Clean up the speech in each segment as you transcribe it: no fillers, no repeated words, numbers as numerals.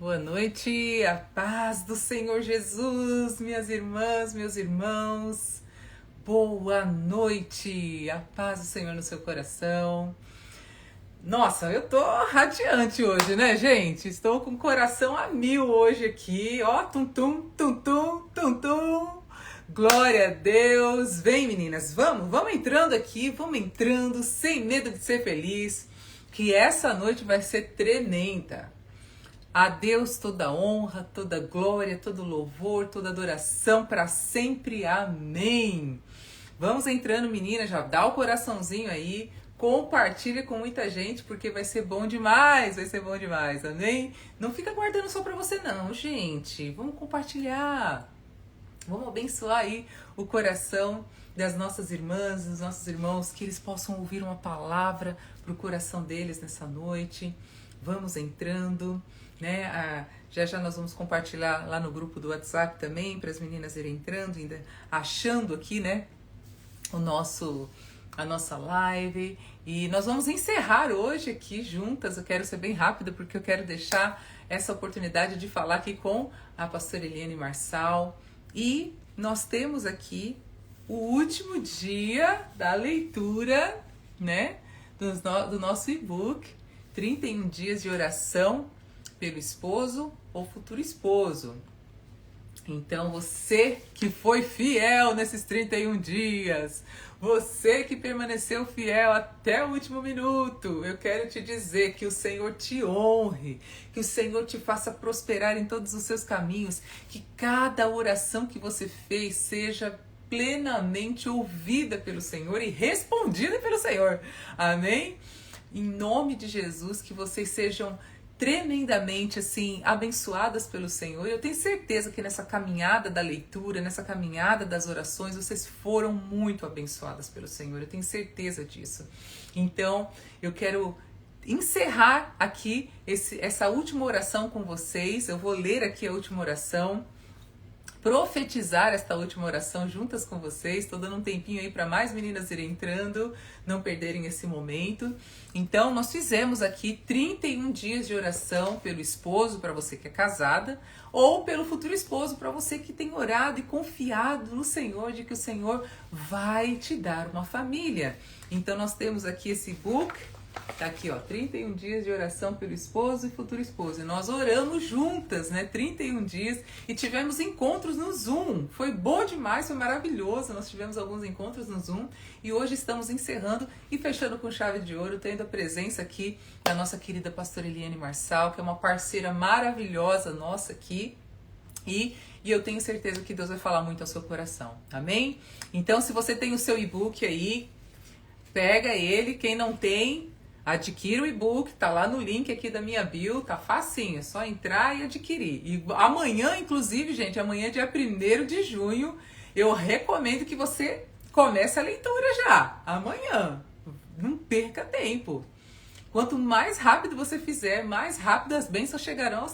Boa noite, a paz do Senhor Jesus, minhas irmãs, meus irmãos. Boa noite, a paz do Senhor no seu coração. Nossa, eu tô radiante hoje, né, gente? Estou com o coração a mil hoje aqui, ó, tum-tum, tum-tum, tum-tum. Glória a Deus. Vem, meninas, vamos entrando aqui, vamos entrando sem medo de ser feliz, que essa noite vai ser tremenda. A Deus toda honra, toda glória, todo louvor, toda adoração para sempre. Amém. Vamos entrando, menina, já dá o coraçãozinho aí, compartilha com muita gente, porque vai ser bom demais, amém? Não fica guardando só para você não, gente. Vamos compartilhar. Vamos abençoar aí o coração das nossas irmãs, dos nossos irmãos, que eles possam ouvir uma palavra para o coração deles nessa noite. Vamos entrando, né? Já nós vamos compartilhar lá no grupo do WhatsApp também, para as meninas irem entrando, ainda achando aqui, né, a nossa live. E nós vamos encerrar hoje aqui juntas. Eu quero ser bem rápida, porque eu quero deixar essa oportunidade de falar aqui com a pastora Eliane Marçal. E nós temos aqui o último dia da leitura, né, do nosso e-book, 31 dias de oração pelo esposo ou futuro esposo. Então, você que foi fiel nesses 31 dias, você que permaneceu fiel até o último minuto, eu quero te dizer que o Senhor te honre, que o Senhor te faça prosperar em todos os seus caminhos, que cada oração que você fez seja plenamente ouvida pelo Senhor e respondida pelo Senhor. Amém? Em nome de Jesus, que vocês sejam tremendamente assim abençoadas pelo Senhor. Eu tenho certeza que nessa caminhada da leitura, nessa caminhada das orações, vocês foram muito abençoadas pelo Senhor. Eu tenho certeza disso. Então, eu quero encerrar aqui essa última oração com vocês. Eu vou ler aqui a última oração, profetizar esta última oração juntas com vocês. Estou dando um tempinho aí para mais meninas irem entrando, não perderem esse momento. Então, nós fizemos aqui 31 dias de oração pelo esposo, para você que é casada, ou pelo futuro esposo, para você que tem orado e confiado no Senhor, de que o Senhor vai te dar uma família. Então, nós temos aqui esse book. Tá aqui, ó, 31 dias de oração pelo esposo e futuro esposo. E nós oramos juntas, né, 31 dias, e tivemos encontros no Zoom. Foi bom demais, foi maravilhoso. Nós tivemos alguns encontros no Zoom e hoje estamos encerrando e fechando com chave de ouro, tendo a presença aqui da nossa querida pastora Eliane Marçal, que é uma parceira maravilhosa nossa aqui. E eu tenho certeza que Deus vai falar muito ao seu coração. Amém? Então, se você tem o seu e-book aí, pega ele. Quem não tem, adquira o e-book, tá lá no link aqui da minha bio, tá facinho, é só entrar e adquirir. E amanhã, inclusive, gente, amanhã é dia 1º de junho, eu recomendo que você comece a leitura já, amanhã, não perca tempo. Quanto mais rápido você fizer, mais rápido as bênçãos chegarão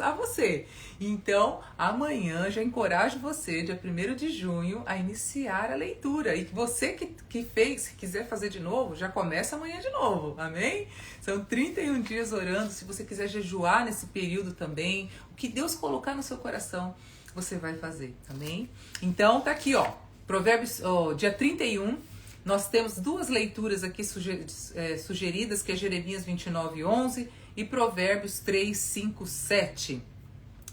a você. Então, amanhã já encorajo você, dia 1º de junho, a iniciar a leitura. E você que fez, se quiser fazer de novo, já começa amanhã de novo. Amém? São 31 dias orando. Se você quiser jejuar nesse período também, o que Deus colocar no seu coração, você vai fazer. Amém? Então, tá aqui, ó. Provérbios, dia 31. Nós temos duas leituras aqui sugeridas, que é Jeremias 29:11 e Provérbios 3, 5, 7.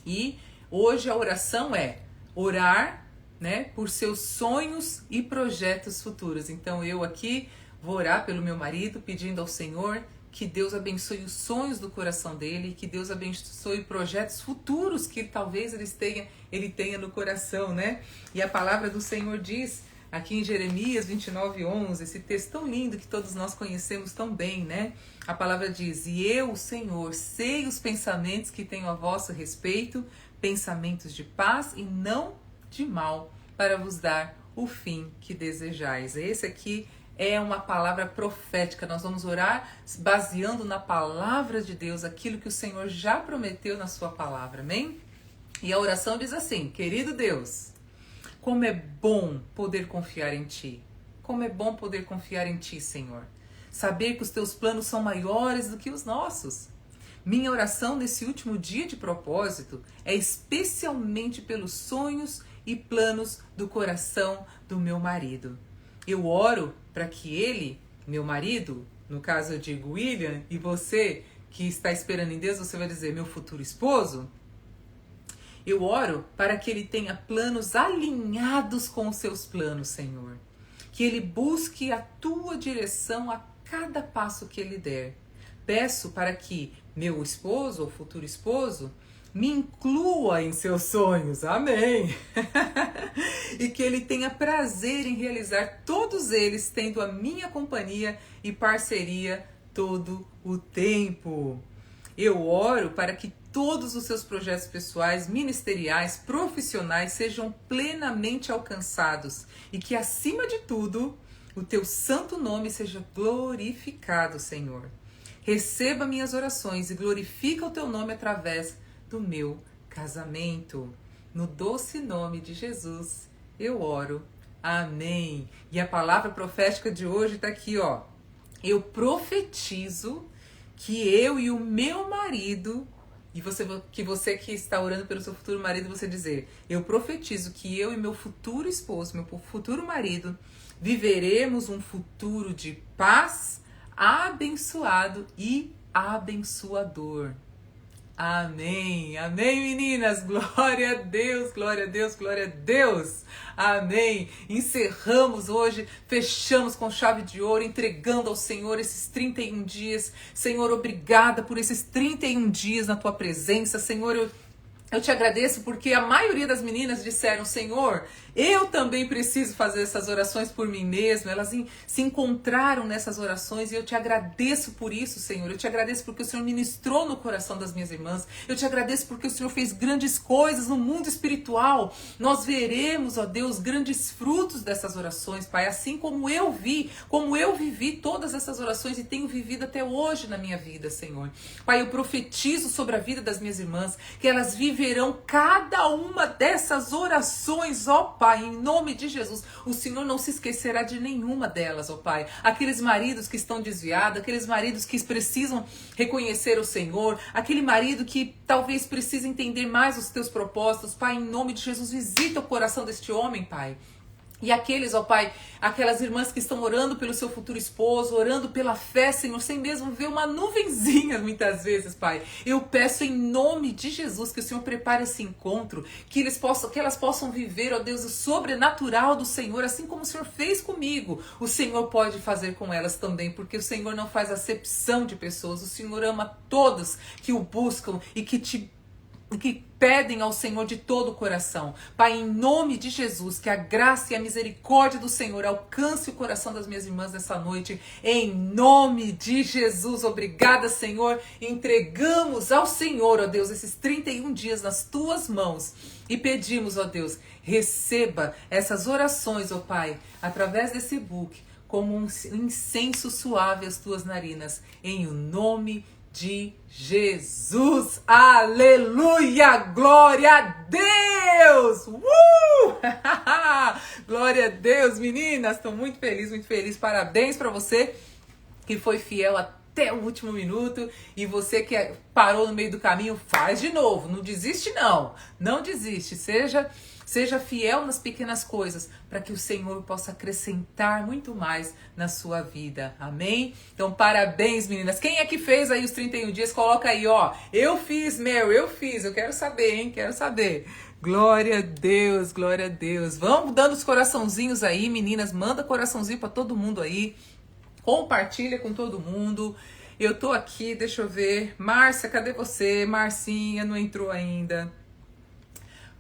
E hoje a oração é orar, né, por seus sonhos e projetos futuros. Então eu aqui vou orar pelo meu marido, pedindo ao Senhor que Deus abençoe os sonhos do coração dele, que Deus abençoe projetos futuros que talvez ele tenha no coração, né? E a palavra do Senhor diz aqui em Jeremias 29:11, esse texto tão lindo que todos nós conhecemos tão bem, né? A palavra diz: e eu, Senhor, sei os pensamentos que tenho a vosso respeito, pensamentos de paz e não de mal, para vos dar o fim que desejais. Esse aqui é uma palavra profética. Nós vamos orar baseando na palavra de Deus, aquilo que o Senhor já prometeu na sua palavra, amém? E a oração diz assim: querido Deus, como é bom poder confiar em Ti. Como é bom poder confiar em Ti, Senhor. Saber que os Teus planos são maiores do que os nossos. Minha oração nesse último dia de propósito é especialmente pelos sonhos e planos do coração do meu marido. Eu oro para que ele, meu marido, no caso eu digo William, e você que está esperando em Deus, você vai dizer meu futuro esposo. Eu oro para que ele tenha planos alinhados com os seus planos, Senhor. Que ele busque a tua direção a cada passo que ele der. Peço para que meu esposo ou futuro esposo me inclua em seus sonhos. Amém! E que ele tenha prazer em realizar todos eles, tendo a minha companhia e parceria todo o tempo. Eu oro para que todos os seus projetos pessoais, ministeriais, profissionais sejam plenamente alcançados e que, acima de tudo, o teu santo nome seja glorificado, Senhor. Receba minhas orações e glorifica o teu nome através do meu casamento. No doce nome de Jesus, eu oro. Amém. E a palavra profética de hoje está aqui, ó. Eu profetizo que eu e o meu marido, e você que está orando pelo seu futuro marido, você dizer, eu profetizo que eu e meu futuro esposo, meu futuro marido, viveremos um futuro de paz, abençoado e abençoador. Amém, amém, meninas, glória a Deus, glória a Deus, glória a Deus, amém. Encerramos hoje, fechamos com chave de ouro, entregando ao Senhor esses 31 dias. Senhor, obrigada por esses 31 dias na tua presença. Senhor, eu te agradeço porque a maioria das meninas disseram, Senhor, eu também preciso fazer essas orações por mim mesma. Elas se encontraram nessas orações e eu te agradeço por isso, Senhor. Eu te agradeço porque o Senhor ministrou no coração das minhas irmãs. Eu te agradeço porque o Senhor fez grandes coisas no mundo espiritual. Nós veremos, ó Deus, grandes frutos dessas orações, Pai. Assim como eu vivi todas essas orações e tenho vivido até hoje na minha vida, Senhor. Pai, eu profetizo sobre a vida das minhas irmãs que elas viverão cada uma dessas orações, ó Pai, em nome de Jesus. O Senhor não se esquecerá de nenhuma delas, ó Pai. Aqueles maridos que estão desviados, aqueles maridos que precisam reconhecer o Senhor, aquele marido que talvez precise entender mais os teus propósitos, Pai, em nome de Jesus, visita o coração deste homem, Pai. E aqueles, ó Pai, aquelas irmãs que estão orando pelo seu futuro esposo, orando pela fé, Senhor, sem mesmo ver uma nuvenzinha muitas vezes, Pai. Eu peço em nome de Jesus que o Senhor prepare esse encontro, que elas possam viver, ó Deus, o sobrenatural do Senhor, assim como o Senhor fez comigo. O Senhor pode fazer com elas também, porque o Senhor não faz acepção de pessoas. O Senhor ama todos que o buscam e que pedem ao Senhor de todo o coração. Pai, em nome de Jesus, que a graça e a misericórdia do Senhor alcance o coração das minhas irmãs nessa noite. Em nome de Jesus, obrigada, Senhor. Entregamos ao Senhor, ó Deus, esses 31 dias nas tuas mãos e pedimos, ó Deus, receba essas orações, ó Pai, através desse book, como um incenso suave às tuas narinas. Em o nome de Jesus, aleluia, glória a Deus, glória a Deus, meninas, estou muito feliz, parabéns para você que foi fiel até o último minuto e você que parou no meio do caminho, faz de novo, não desiste não desiste, seja fiel nas pequenas coisas, para que o Senhor possa acrescentar muito mais na sua vida. Amém? Então, parabéns, meninas. Quem é que fez aí os 31 dias? Coloca aí, ó. Eu fiz, eu fiz. Eu quero saber, hein? Quero saber. Glória a Deus, glória a Deus. Vamos dando os coraçãozinhos aí, meninas. Manda coraçãozinho para todo mundo aí. Compartilha com todo mundo. Eu tô aqui, deixa eu ver. Márcia, cadê você? Marcinha, não entrou ainda.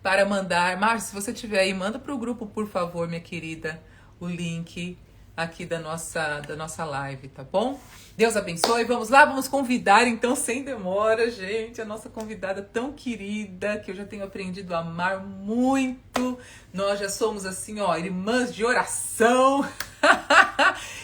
Para mandar, Márcia, se você tiver aí, manda para o grupo, por favor, minha querida, o link aqui da nossa live, tá bom? Deus abençoe, vamos lá, vamos convidar então, sem demora, gente, a nossa convidada tão querida, que eu já tenho aprendido a amar muito. Nós já somos assim, ó, irmãs de oração.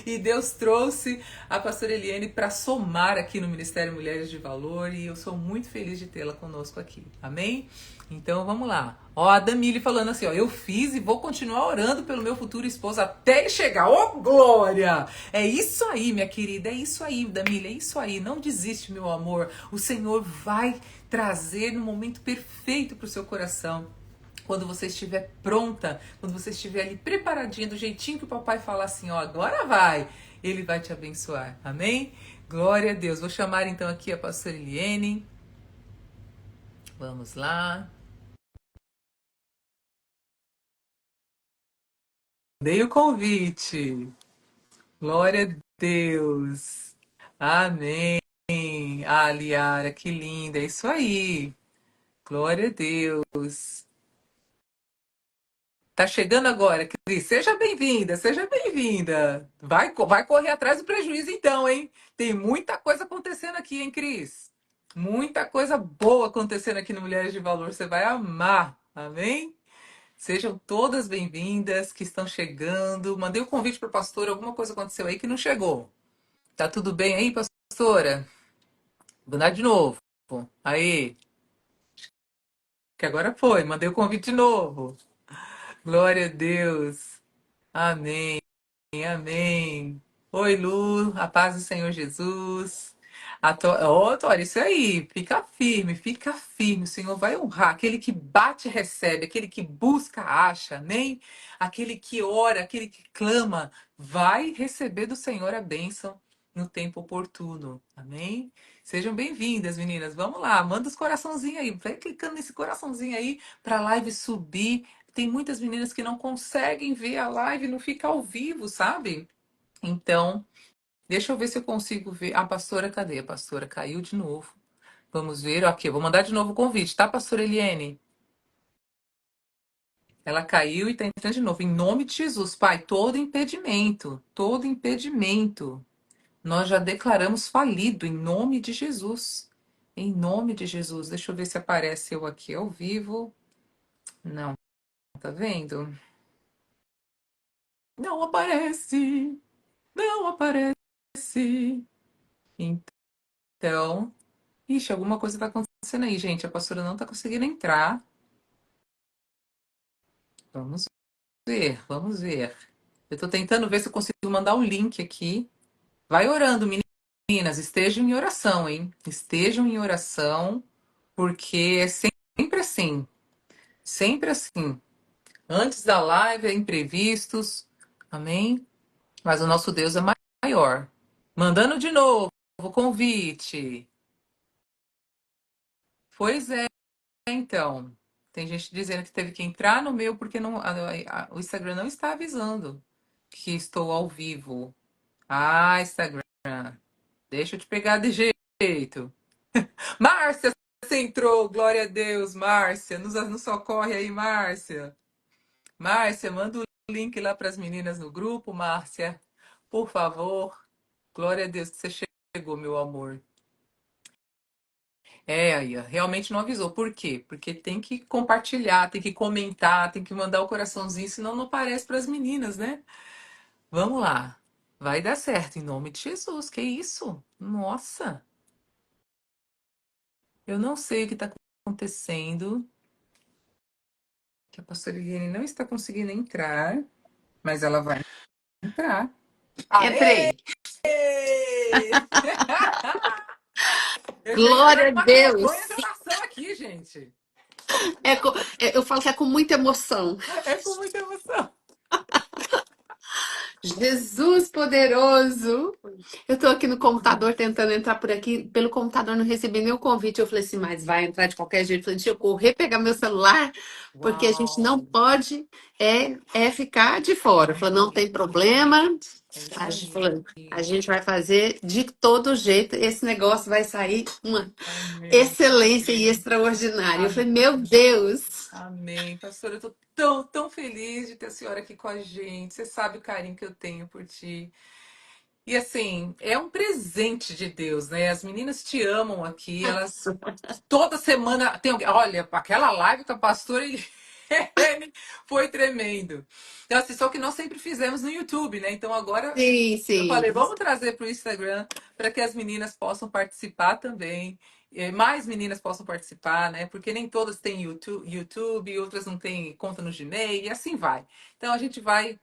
E Deus trouxe a pastora Eliane para somar aqui no Ministério Mulheres de Valor e eu sou muito feliz de tê-la conosco aqui, amém? Então vamos lá, ó, a Damile falando assim, ó, eu fiz e vou continuar orando pelo meu futuro esposo até ele chegar, ô glória! É isso aí, minha querida, é isso isso aí, Damília, é isso aí. Não desiste, meu amor. O Senhor vai trazer no momento perfeito para o seu coração. Quando você estiver pronta, quando você estiver ali preparadinha, do jeitinho que o papai falar assim, ó, agora vai, ele vai te abençoar. Amém? Glória a Deus. Vou chamar então aqui a pastora Eliane. Vamos lá. Dei o convite. Glória a Deus. Amém. Ah, Liara, que linda. É isso aí. Glória a Deus. Tá chegando agora, Cris. Seja bem-vinda, seja bem-vinda. Vai correr atrás do prejuízo então, hein? Tem muita coisa acontecendo aqui, hein, Cris? Muita coisa boa acontecendo aqui no Mulheres de Valor. Você vai amar. Amém? Sejam todas bem-vindas que estão chegando. Mandei o convite para o pastor. Alguma coisa aconteceu aí que não chegou. Tá tudo bem aí, pastora? Vou dar de novo. Aí, que agora foi. Mandei o convite de novo. Glória a Deus. Amém. Amém. Oi, Lu, a paz do Senhor Jesus. Tória, isso aí, fica firme, fica firme. O Senhor vai honrar. Aquele que bate, recebe. Aquele que busca, acha. Amém? Aquele que ora, aquele que clama, vai receber do Senhor a bênção no tempo oportuno. Amém? Sejam bem-vindas, meninas. Vamos lá, manda os coraçãozinhos aí. Vai clicando nesse coraçãozinho aí para a live subir. Tem muitas meninas que não conseguem ver a live, não fica ao vivo, sabe? Então, deixa eu ver se eu consigo ver. A pastora, cadê? A pastora caiu de novo. Vamos ver. Aqui, eu vou mandar de novo o convite, tá, pastora Eliane? Ela caiu e tá entrando de novo. Em nome de Jesus, Pai, todo impedimento, nós já declaramos falido em nome de Jesus. Em nome de Jesus. Deixa eu ver se aparece eu aqui ao vivo. Não, tá vendo? Não aparece. Não aparece. Então, ixi, alguma coisa tá acontecendo aí, gente. A pastora não tá conseguindo entrar. Vamos ver, vamos ver. Eu tô tentando ver se eu consigo mandar o link aqui. Vai orando, meninas. Estejam em oração, hein? Estejam em oração, porque é sempre assim. Sempre assim. Antes da live, é imprevistos. Amém? Mas o nosso Deus é maior. Mandando de novo o convite. Pois é. Então, tem gente dizendo que teve que entrar no meu porque não, o Instagram não está avisando que estou ao vivo. Ah, Instagram, deixa eu te pegar de jeito. Márcia, você entrou, glória a Deus, Márcia. Nos socorre aí, Márcia. Márcia, manda o link lá para as meninas no grupo, Márcia. Por favor. Glória a Deus que você chegou, meu amor. É, aí, ó, realmente não avisou. Por quê? Porque tem que compartilhar, tem que comentar, tem que mandar o coraçãozinho, senão não aparece para as meninas, né? Vamos lá. Vai dar certo, em nome de Jesus. Que isso? Nossa, eu não sei o que está acontecendo. Que a pastora Eliane não está conseguindo entrar, mas ela vai entrar. Aê! Entrei. Eu já ia Glória dando a uma campanha de Deus. oração aqui, gente. Eu falo que é com muita emoção. É com muita emoção. Jesus poderoso. Eu tô aqui no computador tentando entrar por aqui. Pelo computador não recebi nenhum convite. Eu falei assim, mas vai entrar de qualquer jeito. Eu falei, deixa eu correr pegar meu celular, porque a gente não Uau! pode ficar de fora. Eu falei, não tem problema. É isso A gente aí. falou, a gente vai fazer de todo jeito. Esse negócio vai sair uma Amém. excelência e extraordinária. Eu falei, meu Amém. Deus. Amém. Pastora, eu tô tão, tão feliz de ter a senhora aqui com a gente. Você sabe o carinho que eu tenho por ti. E assim, é um presente de Deus, né? As meninas te amam aqui, elas toda semana tem alguém. Olha, aquela live com a pastora ele foi tremendo. Então, assim, só que nós sempre fizemos no YouTube, né? Então agora Sim, eu falei, sim. vamos trazer para o Instagram para que as meninas possam participar também. Mais meninas possam participar, né? Porque nem todas têm YouTube, outras não têm conta no Gmail, e assim vai. Então a gente vai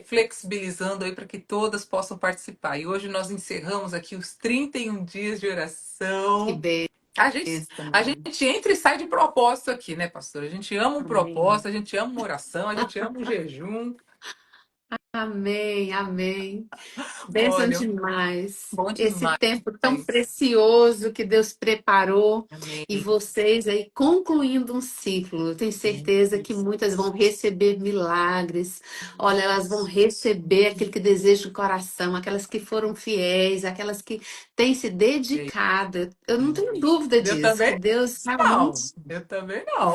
flexibilizando aí para que todas possam participar. E hoje nós encerramos aqui os 31 dias de Que oração. A bênção. gente entra e sai de propósito aqui, né, pastor? A gente ama um Amém. propósito, a gente ama uma oração, a gente ama um jejum. Amém, amém. Bênção Olha, demais. bom Esse demais. tempo tão precioso que Deus preparou Amém. e vocês aí concluindo um ciclo. Eu tenho certeza que muitas vão receber milagres. Olha, elas vão receber aquilo que deseja o coração, aquelas que foram fiéis, aquelas que têm se dedicado. Eu não tenho dúvida Eu disso, que também Deus não. realmente Eu também não.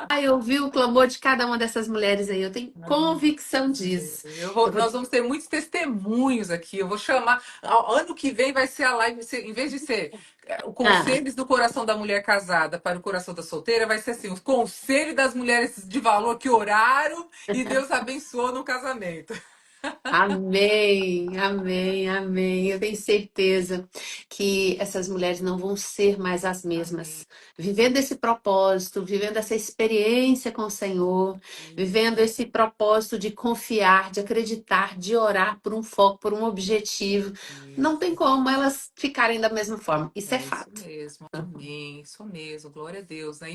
vai ouvir o clamor de cada uma dessas mulheres aí. Eu tenho convicção disso. Eu vou. Nós vamos ter muitos testemunhos aqui. Eu vou chamar. Ano que vem vai ser a live, em vez de ser o Ah. conselhos do coração da mulher casada para o coração da solteira, vai ser assim: os conselhos das mulheres de valor que oraram e Deus abençoou no casamento. Amém, amém, amém. Eu tenho certeza que essas mulheres não vão ser mais as Amém. mesmas. Vivendo esse propósito, vivendo essa experiência com o Senhor, vivendo esse propósito de confiar, de acreditar, de orar por um foco, por um objetivo. Não tem Isso. como elas ficarem da mesma forma. Isso é É isso fato. mesmo. Amém. Isso mesmo. Glória a Deus, né?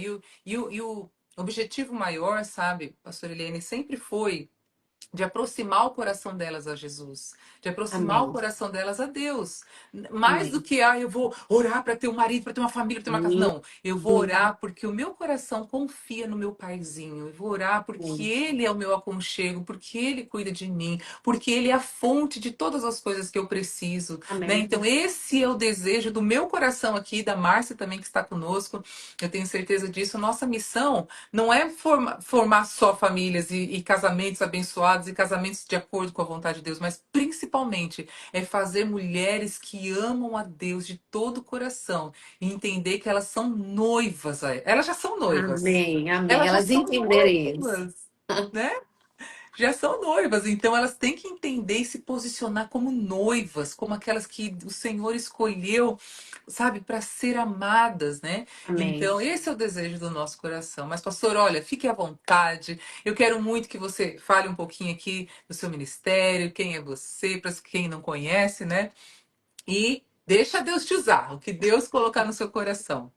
E o objetivo maior, sabe, pastor Helene, sempre foi de aproximar o coração delas a Jesus, de aproximar o Amém, coração delas a Deus. Mais do amém. que, eu vou orar para ter um marido, para ter uma família, para ter uma casa. Não, eu vou orar porque o meu coração confia no meu paizinho. Eu vou orar porque Amém, ele é o meu aconchego, porque ele cuida de mim, porque ele é a fonte de todas as coisas que eu preciso, né? amém. Então, esse é o desejo do meu coração aqui, da Márcia também que está conosco. Eu tenho certeza disso. Nossa missão não é formar só famílias e casamentos abençoados e casamentos de acordo com a vontade de Deus, mas principalmente é fazer mulheres que amam a Deus de todo o coração e entender que elas são noivas. Elas já são noivas. Amém, amém. Elas já Elas são entenderem isso. noivas, né? Já são noivas, então elas têm que entender e se posicionar como noivas, como aquelas que o Senhor escolheu, sabe, para ser amadas, né? Amém. Então, esse é o desejo do nosso coração. Mas, pastor, olha, fique à vontade. Eu quero muito que você fale um pouquinho aqui do seu ministério, quem é você, para quem não conhece, né? E deixa Deus te usar, o que Deus colocar no seu coração.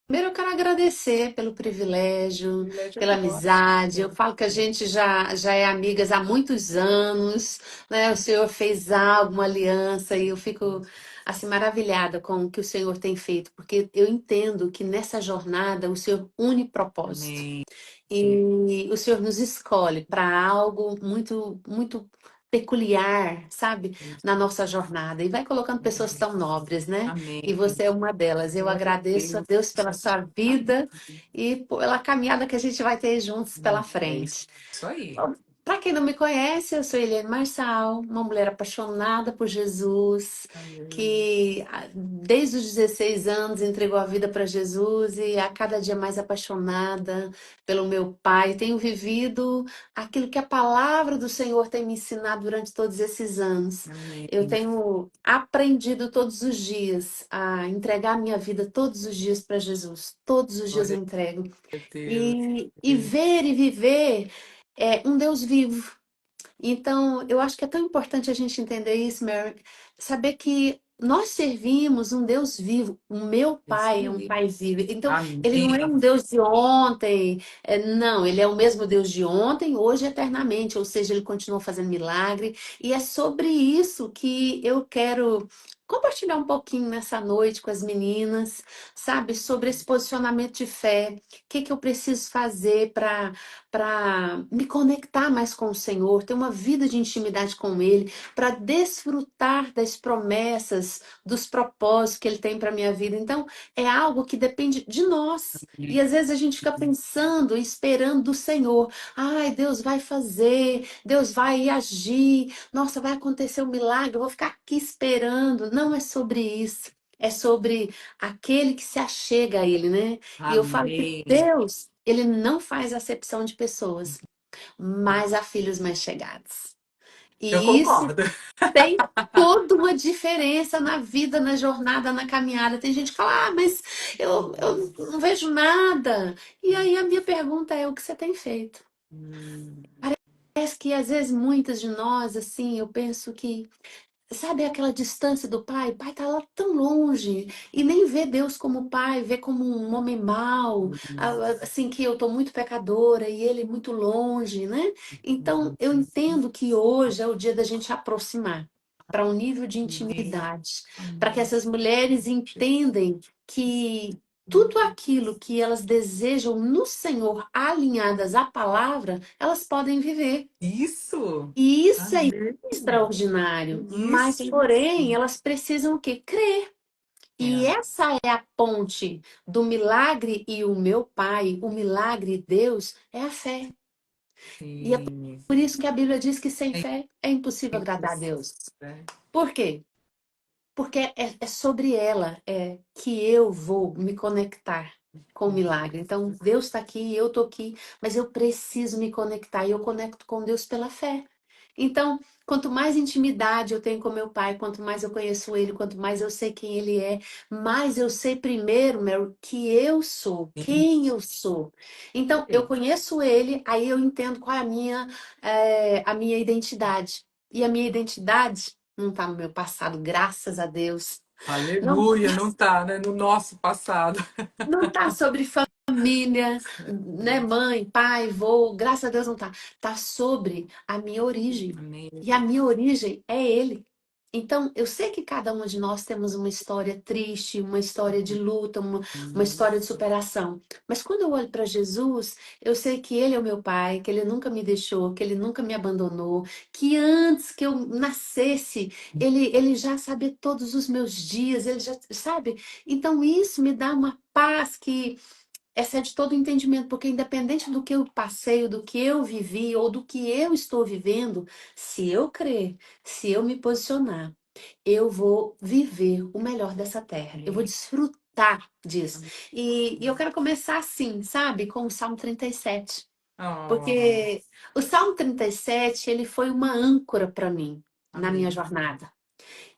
Primeiro eu quero agradecer pelo O privilégio, privilégio pela é nosso. amizade. Eu falo que a gente já é amigas há muitos anos, né? O Senhor fez algo, uma aliança, e eu fico assim maravilhada com o que o Senhor tem feito, porque eu entendo que nessa jornada o Senhor une propósito. Amém. E o Senhor nos escolhe para algo muito, muito peculiar, sabe, na nossa jornada. E vai colocando pessoas tão nobres, né? E Amém. você é uma delas. Eu Glória a agradeço a Deus. Deus pela sua vida e pela caminhada que a gente vai ter juntos pela É isso frente. aí. Para quem não me conhece, eu sou Eliane Marçal, uma mulher apaixonada por Jesus, Amém. que desde os 16 anos entregou a vida para Jesus e a cada dia mais apaixonada pelo meu Pai. Tenho vivido aquilo que a palavra do Senhor tem me ensinado durante todos esses anos. Eu Amém. tenho aprendido todos os dias a entregar a minha vida todos os dias para Jesus. Todos os dias eu Glória entrego a Deus. e ver e viver um Deus vivo. Então, eu acho que é tão importante a gente entender isso, Mary, saber que nós servimos um Deus vivo. O meu Isso pai é um aí. pai vivo. Então, ele não Amém. é um Deus de ontem, não, ele é o mesmo Deus de ontem, hoje e eternamente. Ou seja, ele continua fazendo milagre. E é sobre isso que eu quero compartilhar um pouquinho nessa noite com as meninas, sabe, sobre esse posicionamento de fé. O que que eu preciso fazer para me conectar mais com o Senhor, ter uma vida de intimidade com Ele, para desfrutar das promessas, dos propósitos que Ele tem para minha vida. Então, é algo que depende de nós. E às vezes a gente fica pensando, esperando do Senhor. Ai, Deus vai fazer, Deus vai agir, nossa, vai acontecer um milagre, eu vou ficar aqui esperando. Não é sobre isso. É sobre aquele que se achega a Ele, né? E eu falo que Amém. Deus, ele não faz acepção de pessoas, mas a filhos mais chegados. Eu E isso concordo. tem toda uma diferença na vida, na jornada, na caminhada. Tem gente que fala, mas eu não vejo nada. E aí a minha pergunta é, o que você tem feito? Hum, que às vezes muitas de nós, assim, eu penso que, sabe aquela distância do pai? O pai tá lá tão longe e nem vê Deus como pai, vê como um homem mau, assim, que eu tô muito pecadora e ele muito longe, né? Então, eu entendo que hoje é o dia da gente aproximar para um nível de intimidade, para que essas mulheres entendem que tudo aquilo que elas desejam no Senhor, alinhadas à palavra, elas podem viver. Isso! E isso é Amém! extraordinário. Mas, Isso! porém, elas precisam o quê? Crer. E É. essa é a ponte do milagre e o meu pai, o milagre de Deus, é a fé. E é Sim. por isso que a Bíblia diz que sem É fé é impossível agradar a impossível, Deus. né? Por quê? Porque é sobre ela que eu vou me conectar com o milagre. Então, Deus está aqui, eu estou aqui, mas eu preciso me conectar e eu conecto com Deus pela fé. Então, quanto mais intimidade eu tenho com meu pai, quanto mais eu conheço ele, quanto mais eu sei quem ele é, mais eu sei primeiro, Mary, que eu sou, quem eu sou. Então, eu conheço ele, aí eu entendo qual é a minha identidade. E a minha identidade não está no meu passado, graças a Deus. Não, Aleluia, não tá, né? No nosso passado. não está sobre família, né? Mãe, pai, vô, graças a Deus não tá. Tá sobre a minha origem. Amém. E a minha origem é ele. Então, eu sei que cada uma de nós temos uma história triste, uma história de luta, uma história de superação. Mas quando eu olho para Jesus, eu sei que Ele é o meu Pai, que Ele nunca me deixou, que Ele nunca me abandonou, que antes que eu nascesse, Ele já sabia todos os meus dias, Ele já sabe. Então, isso me dá uma paz que excede todo o entendimento, porque independente do que eu passei, do que eu vivi ou do que eu estou vivendo, se eu crer, se eu me posicionar, eu vou viver o melhor dessa terra. Eu vou desfrutar disso. E eu quero começar assim, sabe? Com o Salmo 37. Oh, Porque o Salmo 37, ele foi uma âncora para mim na minha amém. jornada.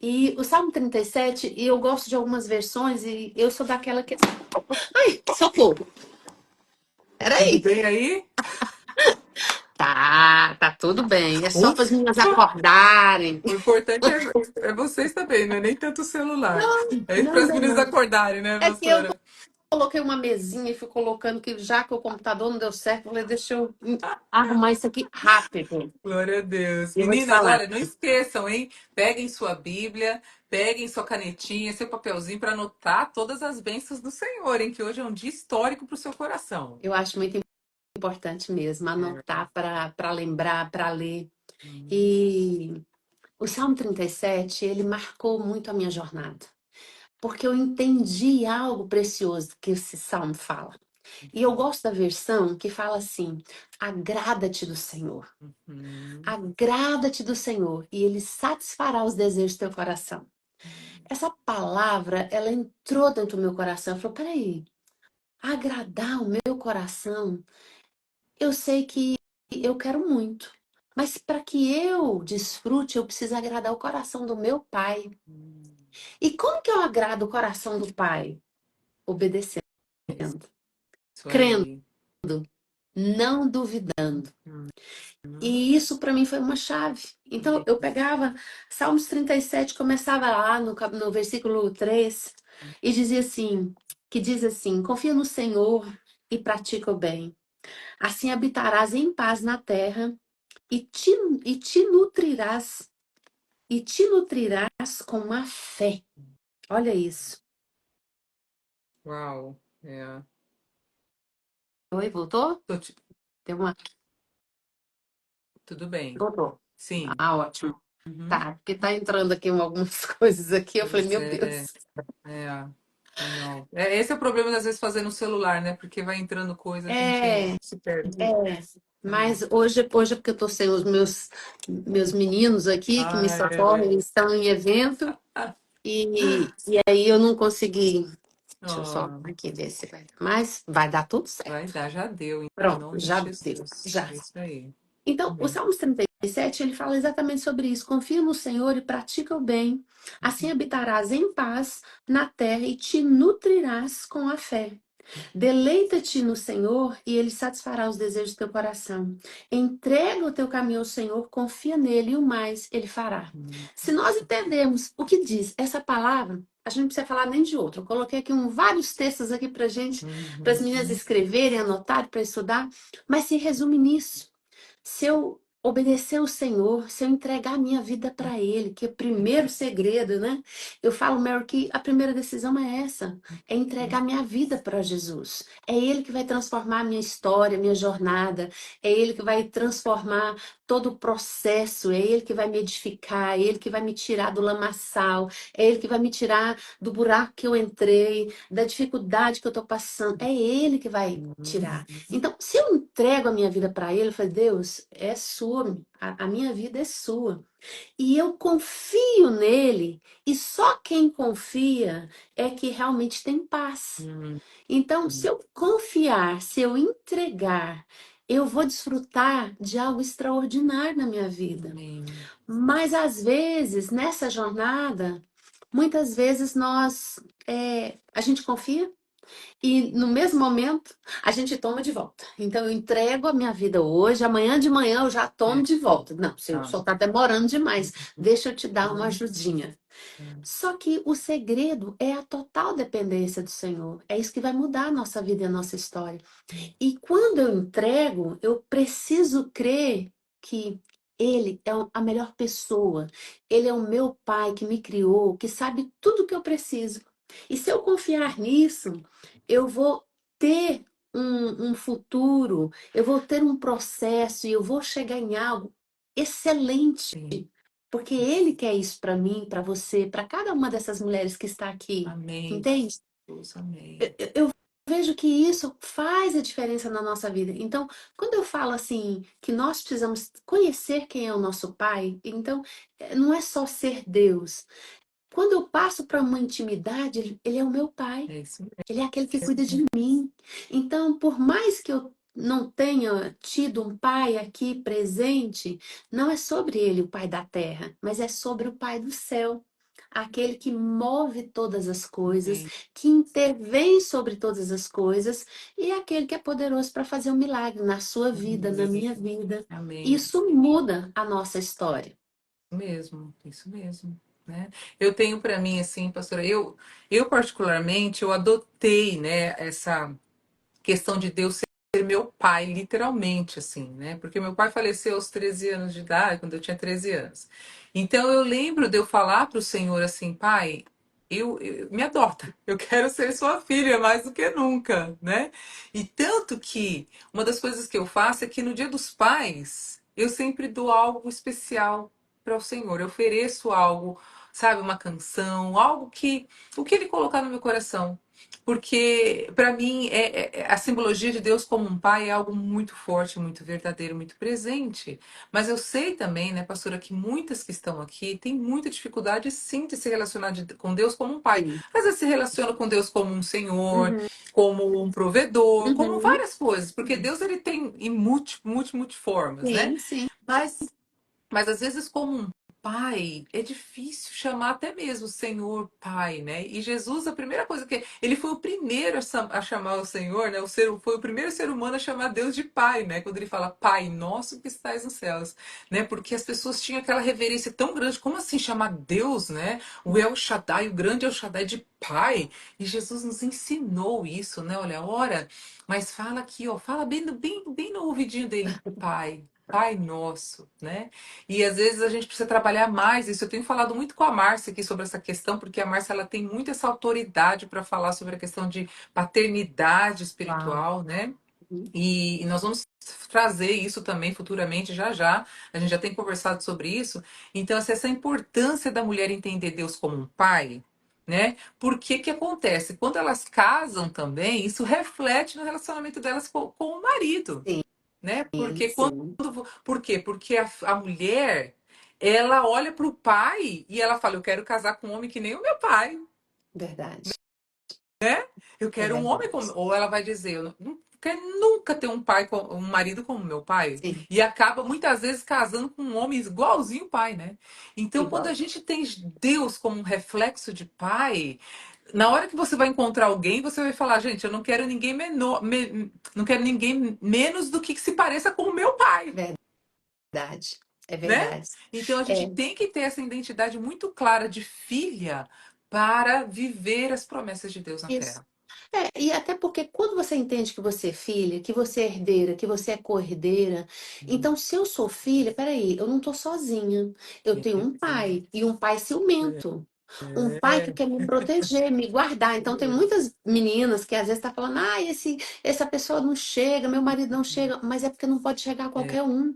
E o Salmo 37, e eu gosto de algumas versões, e eu sou daquela que. Ai, socorro! Tudo Peraí. bem aí? Tá tudo bem. É só para as meninas Ufa! acordarem. O importante é vocês também, não é nem tanto o celular. É para Não, as não, meninas não. acordarem, né, É que eu pastora? coloquei uma mesinha e fui colocando que já que o computador não deu certo, eu falei, deixa eu arrumar isso aqui rápido. Glória a Deus. E eu vou te Meninas, falar. olha, não esqueçam, hein? Peguem sua Bíblia, peguem sua canetinha, seu papelzinho para anotar todas as bênçãos do Senhor, hein? Que hoje é um dia histórico para o seu coração. Eu acho muito importante mesmo É. anotar para lembrar, para ler. Hum, E o Salmo 37, ele marcou muito a minha jornada. Porque eu entendi algo precioso que esse salmo fala. E eu gosto da versão que fala assim: agrada-te do Senhor. uhum, Agrada-te do Senhor e Ele satisfará os desejos do teu coração. Essa palavra, ela entrou dentro do meu coração. Eu falei, peraí, agradar o meu coração, eu sei que eu quero muito. Mas para que eu desfrute, eu preciso agradar o coração do meu pai. hum. E como que eu agrado o coração do pai? Obedecendo, Isso crendo, aí. não duvidando. Hum, E isso para mim foi uma chave. Então eu pegava Salmos 37, começava lá no versículo 3 e dizia assim, que diz assim: confia no Senhor e pratica o bem. Assim habitarás em paz na terra e te, e te nutrirás e te nutrirás com a fé. Olha isso. Uau. É. Oi, voltou? Deu uma... Tudo bem. Voltou. Sim. Ah, ótimo. Uhum. Tá, porque tá entrando aqui algumas coisas aqui. Eu falei, Pois meu é. Deus. É. Não. Esse é o problema às vezes fazer no celular, né? Porque vai entrando coisa, a gente É, se perde. é, É. mas hoje é porque eu tô sem os meus meninos aqui que me Ah, socorrem, é. eles estão em evento Ah, e aí eu não consegui. Deixa eu só oh, aqui ver se vai. Mas vai dar tudo vai certo. dar, já deu, em Pronto, nome de já deu, Jesus. já. É isso aí. Então, o Amém. Salmos 37, ele fala exatamente sobre isso. Confia no Senhor e pratica o bem. Assim habitarás em paz na terra e te nutrirás com a fé. Deleita-te no Senhor e Ele satisfará os desejos do teu coração. Entrega o teu caminho ao Senhor, confia nele e o mais Ele fará. Se nós entendermos o que diz essa palavra, a gente não precisa falar nem de outro. Eu coloquei aqui vários textos aqui para gente, para as meninas Uhum. escreverem, anotarem, para estudar, mas se resume nisso. Se eu obedecer ao Senhor, se eu entregar a minha vida para Ele, que é o primeiro segredo, né? Eu falo, Mary, que a primeira decisão é essa, é entregar minha vida para Jesus. É Ele que vai transformar a minha história, a minha jornada, é Ele que vai transformar todo o processo, é Ele que vai me edificar, é Ele que vai me tirar do lamaçal, é Ele que vai me tirar do buraco que eu entrei, da dificuldade que eu estou passando, é Ele que vai tirar. Então, se eu entrego a minha vida para Ele, eu falo, Deus, é sua, a minha vida é sua. E eu confio nele, e só quem confia é que realmente tem paz. Uhum. Então, se eu confiar, se eu entregar, eu vou desfrutar de algo extraordinário na minha vida. Amém. Mas às vezes, nessa jornada, muitas vezes a gente confia. E no mesmo momento, a gente toma de volta. Então, eu entrego a minha vida hoje, amanhã de manhã eu já tomo É, de volta. Não, senhor, tá. só está demorando demais. Deixa eu te dar uma ajudinha. Uhum. Só que o segredo é a total dependência do Senhor. É isso que vai mudar a nossa vida e a nossa história. E quando eu entrego, eu preciso crer que Ele é a melhor pessoa. Ele é o meu pai que me criou, que sabe tudo o que eu preciso. E se eu confiar nisso, eu vou ter um futuro, eu vou ter um processo e eu vou chegar em algo excelente. Sim. Porque Ele quer isso para mim, para você, para cada uma dessas mulheres que está aqui. Amém. Entende? Jesus, amém. Eu vejo que isso faz a diferença na nossa vida. Então, quando eu falo assim, que nós precisamos conhecer quem é o nosso Pai, então, não é só ser Deus. Quando eu passo para uma intimidade, Ele é o meu Pai. É isso Ele é aquele que cuida mesmo. de mim. Então, por mais que eu não tenha tido um pai aqui presente, não é sobre ele o pai da terra, mas é sobre o pai do céu. Aquele que move todas as coisas, Amém. que intervém sobre todas as coisas, e é aquele que é poderoso para fazer um milagre na sua vida, na Amém. minha vida. Amém. Isso muda a nossa história. Mesmo, isso mesmo, né? Eu tenho para mim assim, pastora, eu particularmente eu adotei, né, essa questão de Deus ser meu pai, literalmente, assim, né? Porque meu pai faleceu aos 13 anos de idade, quando eu tinha 13 anos. Então eu lembro de eu falar para o Senhor assim, pai, me adota, eu quero ser sua filha mais do que nunca, né? E tanto que uma das coisas que eu faço é que no Dia dos Pais eu sempre dou algo especial para o Senhor, eu ofereço algo, sabe, uma canção, algo que o que Ele colocar no meu coração. Porque, para mim, a simbologia de Deus como um pai é algo muito forte, muito verdadeiro, muito presente. Mas eu sei também, né, pastora, que muitas que estão aqui têm muita dificuldade, sim, de se relacionar com Deus como um pai. Sim. Às vezes se relaciona com Deus como um senhor, Uhum, como um provedor, como uhum. várias coisas. Porque Deus, ele tem em multiformas, né? Sim, sim, Mas mas às vezes, como um pai, é difícil chamar até mesmo o Senhor Pai, né? E Jesus, a primeira coisa que. Ele foi o primeiro a chamar o Senhor, né? Foi o primeiro ser humano a chamar Deus de Pai, né? Quando ele fala Pai nosso que estais nos céus, né? Porque as pessoas tinham aquela reverência tão grande. Como assim chamar Deus, né? O El Shaddai, o grande El Shaddai de Pai. E Jesus nos ensinou isso, né? Olha, ora, mas fala aqui, ó, fala bem no ouvidinho dele, Pai. Pai nosso, né? E às vezes a gente precisa trabalhar mais isso. Eu tenho falado muito com a Márcia aqui sobre essa questão, porque a Márcia ela tem muito essa autoridade para falar sobre a questão de paternidade uau. espiritual, né? Uhum. E nós vamos trazer isso também futuramente, já já. A gente já tem conversado sobre isso. Então, essa importância da mulher entender Deus como um pai, né? Por que que acontece? Quando elas casam também, isso reflete no relacionamento delas com o marido, né? Sim, sim, Por quê? Porque a mulher, ela olha para o pai e ela fala, eu quero casar com um homem que nem o meu pai. verdade. Eu É quero um homem verdade. como... Ou ela vai dizer, eu não quero nunca ter um pai, um marido como meu pai. Sim, E acaba muitas vezes casando com um homem igualzinho o pai, né? Então, quando a igual. gente tem Deus como um reflexo de pai, na hora que você vai encontrar alguém, você vai falar, gente, eu não quero ninguém menor, não quero ninguém menos do que se pareça com o meu pai, Verdade. É né? verdade. Então a gente É, tem que ter essa identidade muito clara de filha para viver as promessas de Deus na isso. terra. E até porque quando você entende que você é filha, que você é herdeira, que você é co-herdeira, então se eu sou filha, peraí, eu não tô sozinha. Eu tenho um pai, e um pai ciumento. Um pai que quer me proteger, me guardar. Então tem muitas meninas que às vezes tá falando, essa pessoa não chega, meu marido não chega, mas é porque não pode chegar qualquer um.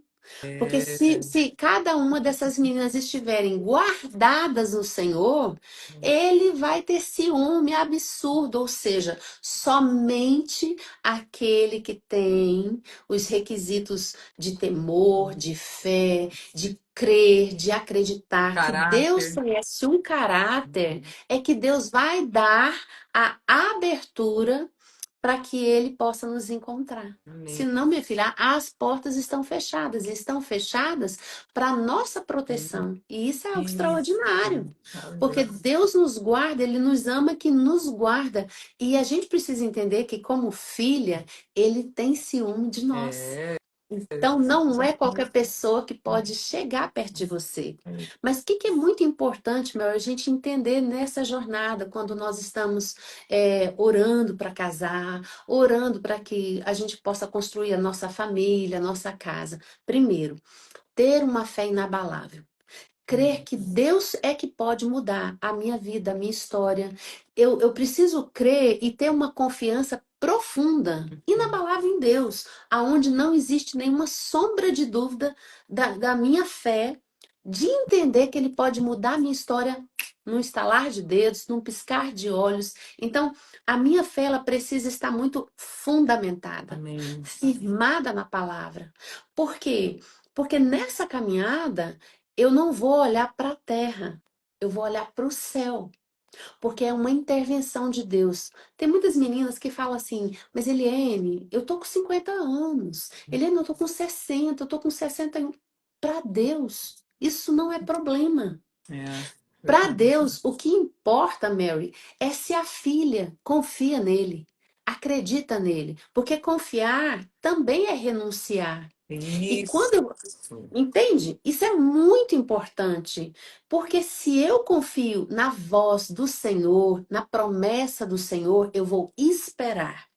Porque se cada uma dessas meninas estiverem guardadas no Senhor, ele vai ter ciúme absurdo, ou seja, somente aquele que tem os requisitos de temor, de fé, de crer, de acreditar que Deus Caráter. conhece um caráter, é que Deus vai dar a abertura para que ele possa nos encontrar. Amém. Senão, minha filha, as portas estão fechadas. E estão fechadas para nossa proteção. E isso é algo Isso. extraordinário. Porque Aleluia. Deus nos guarda, Ele nos ama que nos guarda. E a gente precisa entender que, como filha, Ele tem ciúme de nós. É. Então, não é qualquer pessoa que pode chegar perto de você. Mas o que é muito importante, meu, é a gente entender nessa jornada, quando nós estamos orando para casar, orando para que a gente possa construir a nossa família, a nossa casa. Primeiro, ter uma fé inabalável. Crer que Deus é que pode mudar a minha vida, a minha história. Eu preciso crer e ter uma confiança profunda, inabalável em Deus, aonde não existe nenhuma sombra de dúvida da minha fé, de entender que Ele pode mudar a minha história num estalar de dedos, num piscar de olhos. Então, a minha fé ela precisa estar muito fundamentada, Amém. firmada na palavra. Por quê? Porque nessa caminhada eu não vou olhar para a terra, eu vou olhar para o céu, porque é uma intervenção de Deus. Tem muitas meninas que falam assim, mas Eliane, eu tô com 50 anos, Eliane, eu tô com 60, eu tô com 61. Para Deus, isso não é problema. É. Para Verdade. Deus, o que importa, Mary, é se a filha confia nele, acredita nele, porque confiar também é renunciar. E Isso. quando Entende? Isso é muito importante, porque se eu confio na voz do Senhor, na promessa do Senhor, eu vou esperar.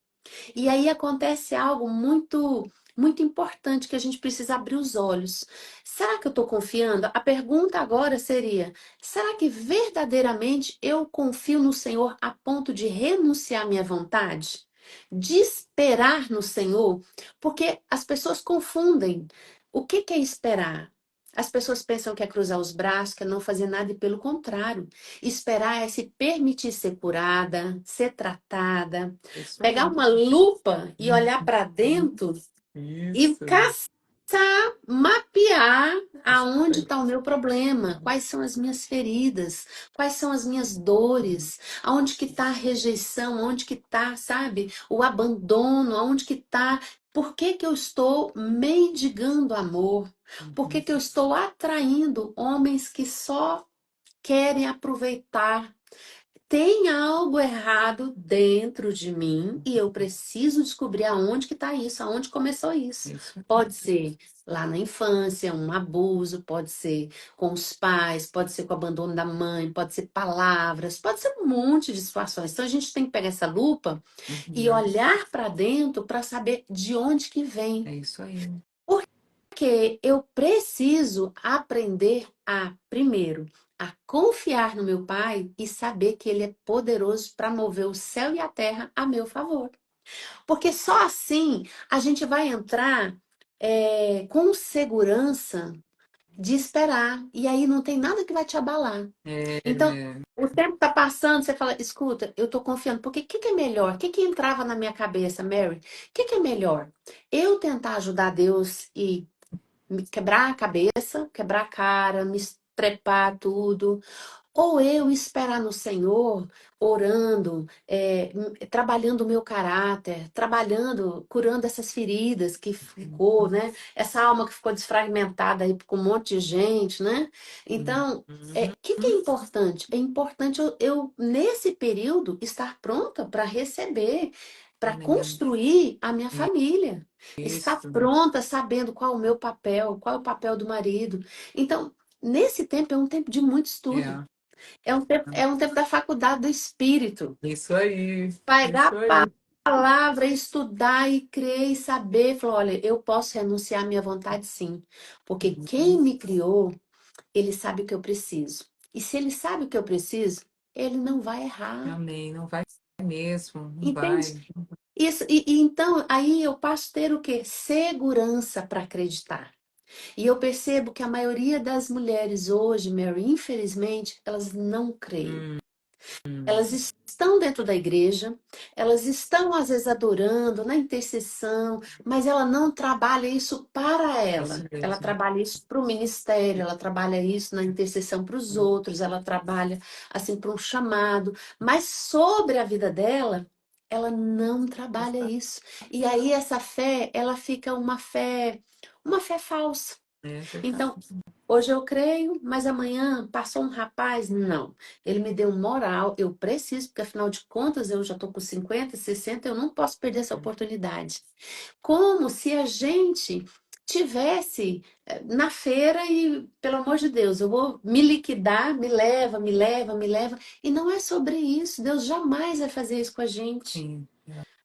E aí acontece algo muito importante que a gente precisa abrir os olhos. Será que eu estou confiando? A pergunta agora seria: será que verdadeiramente eu confio no Senhor a ponto de renunciar à minha vontade? De esperar no Senhor? Porque as pessoas confundem. O que é esperar? As pessoas pensam que é cruzar os braços, que é não fazer nada, e pelo contrário, esperar é se permitir ser curada, ser tratada, Isso pegar aí. uma lupa e olhar para dentro e Isso. caçar, mapear Isso aonde aí. está o meu problema, quais são as minhas feridas, quais são as minhas dores, aonde que está a rejeição, aonde que está, sabe, o abandono, aonde que está, por que que eu estou mendigando amor? Por que que eu estou atraindo homens que só querem aproveitar? Tem algo errado dentro de mim e eu preciso descobrir aonde que está isso, aonde começou isso. Isso aí. Pode ser lá na infância, um abuso, pode ser com os pais, pode ser com o abandono da mãe, pode ser palavras, pode ser um monte de situações. Então a gente tem que pegar essa lupa e Uhum. olhar para dentro para saber de onde que vem. É isso aí. Porque eu preciso aprender a, primeiro, a confiar no meu Pai e saber que Ele é poderoso para mover o céu e a terra a meu favor. Porque só assim a gente vai entrar com segurança de esperar. E aí não tem nada que vai te abalar. Então, É, o tempo está passando, você fala, escuta, eu estou confiando. Porque o que é melhor? O que entrava na minha cabeça, Mary? O que é melhor? Eu tentar ajudar Deus e me quebrar a cabeça, quebrar a cara, me estrepar tudo, Ou eu esperar no Senhor, orando, trabalhando o meu caráter, trabalhando, curando essas feridas que ficou, né? Essa alma que ficou desfragmentada aí com um monte de gente, né? Então, o que é importante? É importante nesse período, estar pronta para receber, para Amém. construir a minha família. Estar Isso. pronta, sabendo qual é o meu papel, qual é o papel do marido. Então, nesse tempo é um tempo de muito estudo. É. É um tempo da faculdade do Espírito. Isso aí. Pegar Isso aí. a palavra, estudar e crer e saber. Falar, olha, eu posso renunciar à minha vontade, sim. Porque quem me criou, ele sabe o que eu preciso. E se ele sabe o que eu preciso, ele não vai errar. Amém. Não vai mesmo. Não Entende? vai. Isso, e então, aí eu passo a ter o quê? Segurança para acreditar. E eu percebo que a maioria das mulheres hoje, Mary, infelizmente, elas não creem. Hum, hum. Elas estão dentro da igreja, elas estão às vezes adorando, na intercessão, mas ela não trabalha isso para Isso ela. Ela mesmo. trabalha isso para o ministério, ela trabalha isso na intercessão para os outros, ela trabalha assim para um chamado, mas sobre a vida dela, ela não trabalha isso. E aí essa fé, ela fica uma fé falsa. É verdade. Então, hoje eu creio, mas amanhã passou um rapaz? Não. Ele me deu moral, eu preciso, porque afinal de contas eu já estou com 50, 60, eu não posso perder essa oportunidade. Como se a gente tivesse na feira e, pelo amor de Deus, eu vou me liquidar, me leva, me leva, me leva. E não é sobre isso, Deus jamais vai fazer isso com a gente. Sim.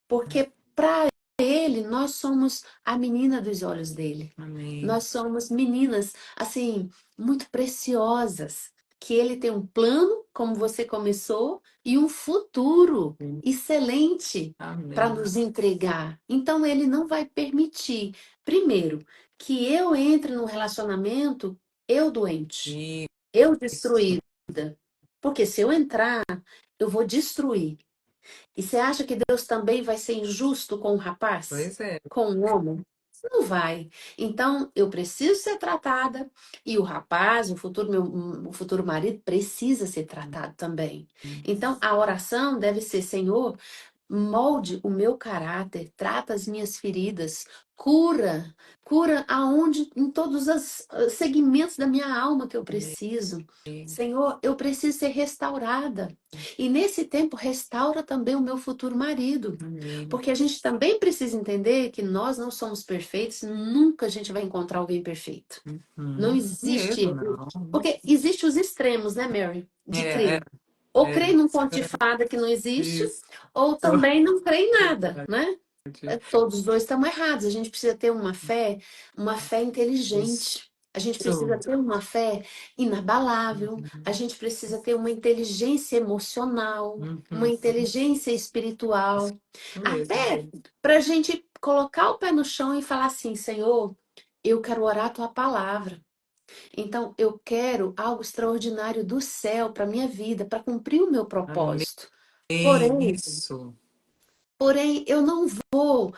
Porque para ele, nós somos a menina dos olhos dele. Amém. Nós somos meninas, assim, muito preciosas. Que ele tem um plano, como você começou, e um futuro excelente para Amém. nos entregar. Então, ele não vai permitir, primeiro, que eu entre num relacionamento eu doente, eu Isso. destruída. Porque se eu entrar, eu vou destruir. E você acha que Deus também vai ser injusto com o rapaz? Pois é. Com o homem? Não vai. Então, eu preciso ser tratada e o rapaz, o futuro marido, precisa ser tratado também. Então, a oração deve ser: Senhor, molde o meu caráter, trata as minhas feridas, cura aonde, em todos os segmentos da minha alma que eu Amém. preciso. Senhor, eu preciso ser restaurada. E nesse tempo, restaura também o meu futuro marido. Amém. Porque a gente também precisa entender que nós não somos perfeitos, nunca a gente vai encontrar alguém perfeito. Não existe. Mesmo, não. Porque existe os extremos, né, Mary? De É, crer. Ou é, crê num conto de fada que não existe, isso. ou também não crê em nada, Verdade. né? Todos os dois estamos errados. A gente precisa ter uma fé Isso. inteligente. A gente precisa ter uma fé inabalável. A gente precisa ter uma inteligência emocional, uma Uhum. inteligência espiritual. Isso mesmo. Até para a gente colocar o pé no chão e falar assim: Senhor, eu quero orar a tua palavra. Então, eu quero algo extraordinário do céu para minha vida, para cumprir o meu Amém. propósito. Porém, Isso. porém, eu não vou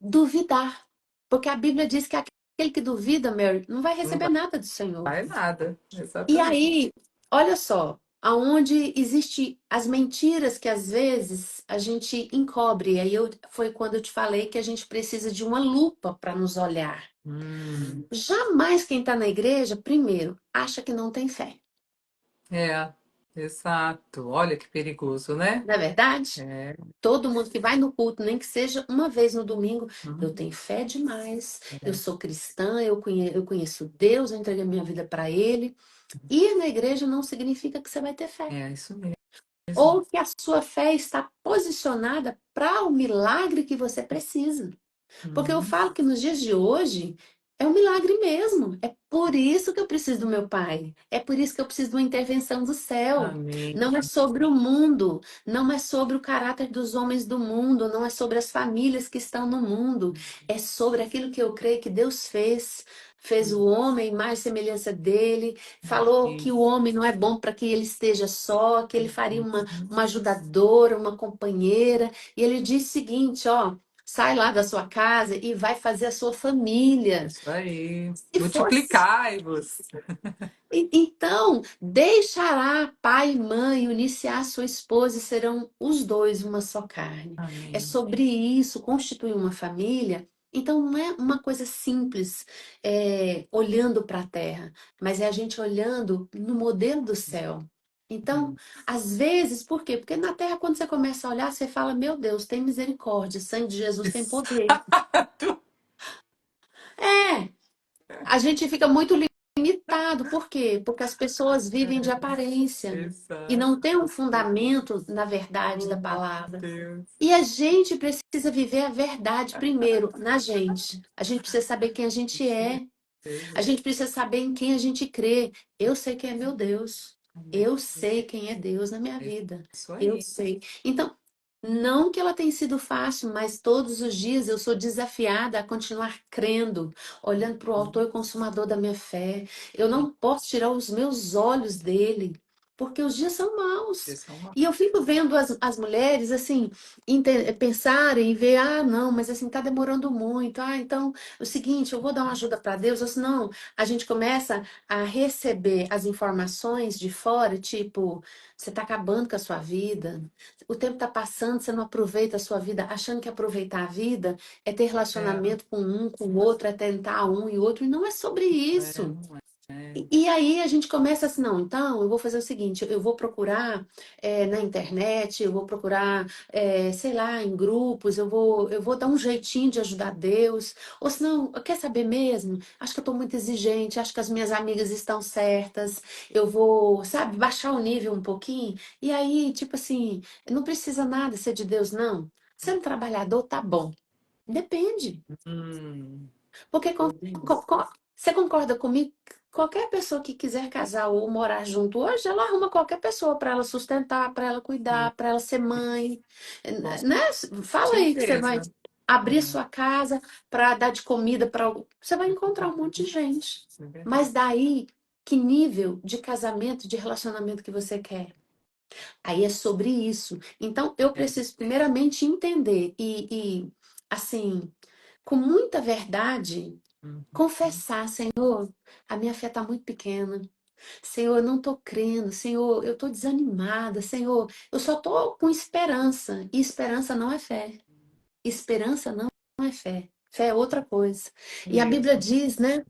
duvidar, porque a Bíblia diz que aquele que duvida, Mary, não vai Não receber nada do Senhor. vai nada. E Exatamente. aí, olha só, aonde existe as mentiras que às vezes a gente encobre. E aí foi quando eu te falei que a gente precisa de uma lupa para nos olhar. Hum, Jamais quem está na igreja, primeiro, acha que não tem fé. é, exato. Olha que perigoso, né? Não é verdade? É. Todo mundo que vai no culto, nem que seja uma vez no domingo, eu Uhum. tenho fé demais, eu sou cristã, eu conheço Deus, eu entreguei minha vida para Ele. Ir na igreja não significa que você vai ter fé. É isso mesmo. Ou que a sua fé está posicionada para o milagre que você precisa. Porque eu Uhum. falo que nos dias de hoje é um milagre mesmo. É por isso que eu preciso do meu pai. É por isso que eu preciso de uma intervenção do céu. Amém. Não é sobre o mundo, não é sobre o caráter dos homens do mundo, não é sobre as famílias que estão no mundo. É sobre aquilo que eu creio que Deus fez. Fez o homem, imagem e semelhança dele. Falou que o Isso. homem não é bom para que ele esteja só, que ele faria Uhum. uma ajudadora, uma companheira. E ele disse o seguinte, ó. sai lá da sua casa e vai fazer a sua família. Isso aí. Se for Multiplicai-vos. Então, deixará pai e mãe unir-se à sua esposa e serão os dois uma só carne. É Amém. sobre isso, constituir uma família. Então, não é uma coisa simples, olhando para a terra, mas é a gente olhando no modelo do céu. Então, às vezes, por quê? Porque na terra, quando você começa a olhar, você fala: Meu Deus, tem misericórdia, o sangue de Jesus tem poder. Exato. É, a gente fica muito limitado. Por quê? Porque as pessoas vivem de aparência e Exato. não têm um fundamento na verdade Oh, da meu palavra. Deus. E a gente precisa viver a verdade primeiro na gente. A gente precisa saber quem a gente Isso é. mesmo. A gente precisa saber em quem a gente crê. Eu sei quem é meu Deus. Amém. Eu sei quem é Deus na minha É vida. isso Eu aí. sei. Então, não que ela tenha sido fácil, mas todos os dias eu sou desafiada a continuar crendo, olhando para o autor e consumador da minha fé. Eu não posso tirar os meus olhos dele, porque os dias são maus. Isso é uma... E eu fico vendo as mulheres assim, pensarem e ver, ah, não, mas assim, tá demorando muito. Ah, então, é o seguinte, eu vou dar uma ajuda para Deus. Ou senão, a gente começa a receber as informações de fora, tipo, você tá acabando com a sua vida. O tempo está passando, você não aproveita a sua vida, achando que aproveitar a vida é ter É, relacionamento com um, com o outro, é tentar um e outro, e não é sobre isso. não é. E aí a gente começa assim, não, então eu vou fazer o seguinte, eu vou procurar na internet, eu vou procurar, sei lá, em grupos, eu vou dar um jeitinho de ajudar Deus. Ou senão, quer saber mesmo? Acho que eu estou muito exigente, acho que as minhas amigas estão certas, eu vou, sabe, baixar o nível um pouquinho. E aí, tipo assim, não precisa nada ser de Deus, não. Sendo trabalhador, tá bom. Depende. Hum, Porque sobre isso. você concorda comigo? Qualquer pessoa que quiser casar ou morar junto hoje, ela arruma qualquer pessoa para ela sustentar, para ela Sim, cuidar, para ela ser mãe, com né? Fala aí que você vai certeza. abrir É, sua casa para dar de comida para você vai encontrar um monte de gente. isso é verdade. Mas daí, que nível de casamento, de relacionamento que você quer? Aí é sobre isso. Então, eu É, preciso primeiramente entender assim, com muita verdade, hum, confessar, Senhor, a minha fé está muito pequena. Senhor, eu não estou crendo. Senhor, eu estou desanimada. Senhor, eu só estou com esperança. E esperança não é fé. Esperança não é fé. Fé é outra coisa. E a Bíblia mesmo, diz, né,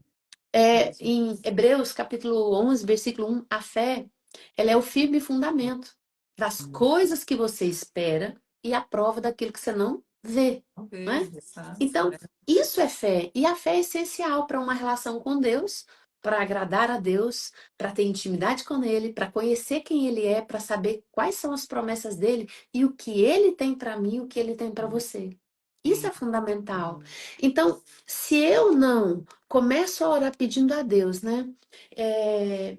mesmo. em Hebreus capítulo 11, versículo 1, a fé, ela é o firme fundamento das coisas que você espera e a prova daquilo que você não vê, não é? Talvez, exato. Então, isso é fé. E a fé é essencial para uma relação com Deus, para agradar a Deus, para ter intimidade com Ele, para conhecer quem Ele é, para saber quais são as promessas dele e o que Ele tem para mim, o que Ele tem para você. Isso Sim. é fundamental. Então, se eu não começo a orar pedindo a Deus, né? É,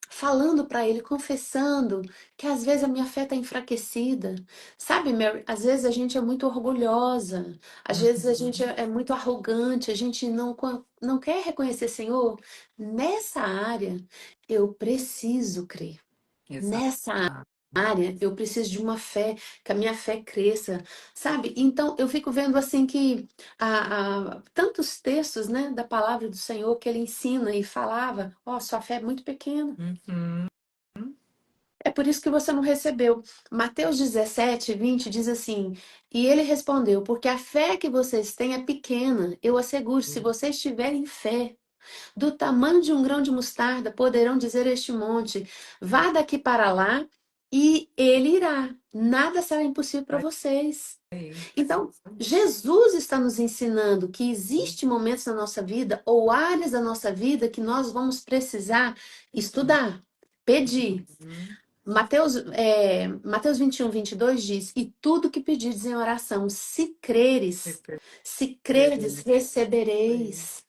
falando para Ele, confessando que às vezes a minha fé está enfraquecida. Sabe, Mary? Às vezes a gente é muito orgulhosa, às vezes a gente Uhum. é muito arrogante, a gente não quer reconhecer, Senhor, nessa área eu preciso crer. Exato. Nessa área, eu preciso de uma fé, que a minha fé cresça, sabe? Então, eu fico vendo assim que tantos textos, né, da palavra do Senhor que ele ensina e falava, ó, sua fé é muito pequena. Uhum. É por isso que você não recebeu. Mateus 17, 20 diz assim: E ele respondeu: Porque a fé que vocês têm é pequena. Eu asseguro, se vocês tiverem fé do tamanho de um grão de mostarda, poderão dizer a este monte: Vá daqui para lá, e ele irá. Nada será impossível para vocês. Aí. Então, Jesus está nos ensinando que existem momentos na nossa vida ou áreas da nossa vida que nós vamos precisar estudar, pedir. Uhum. Mateus 21, 22 diz: E tudo que pedirdes em oração, se creres, Aí. recebereis.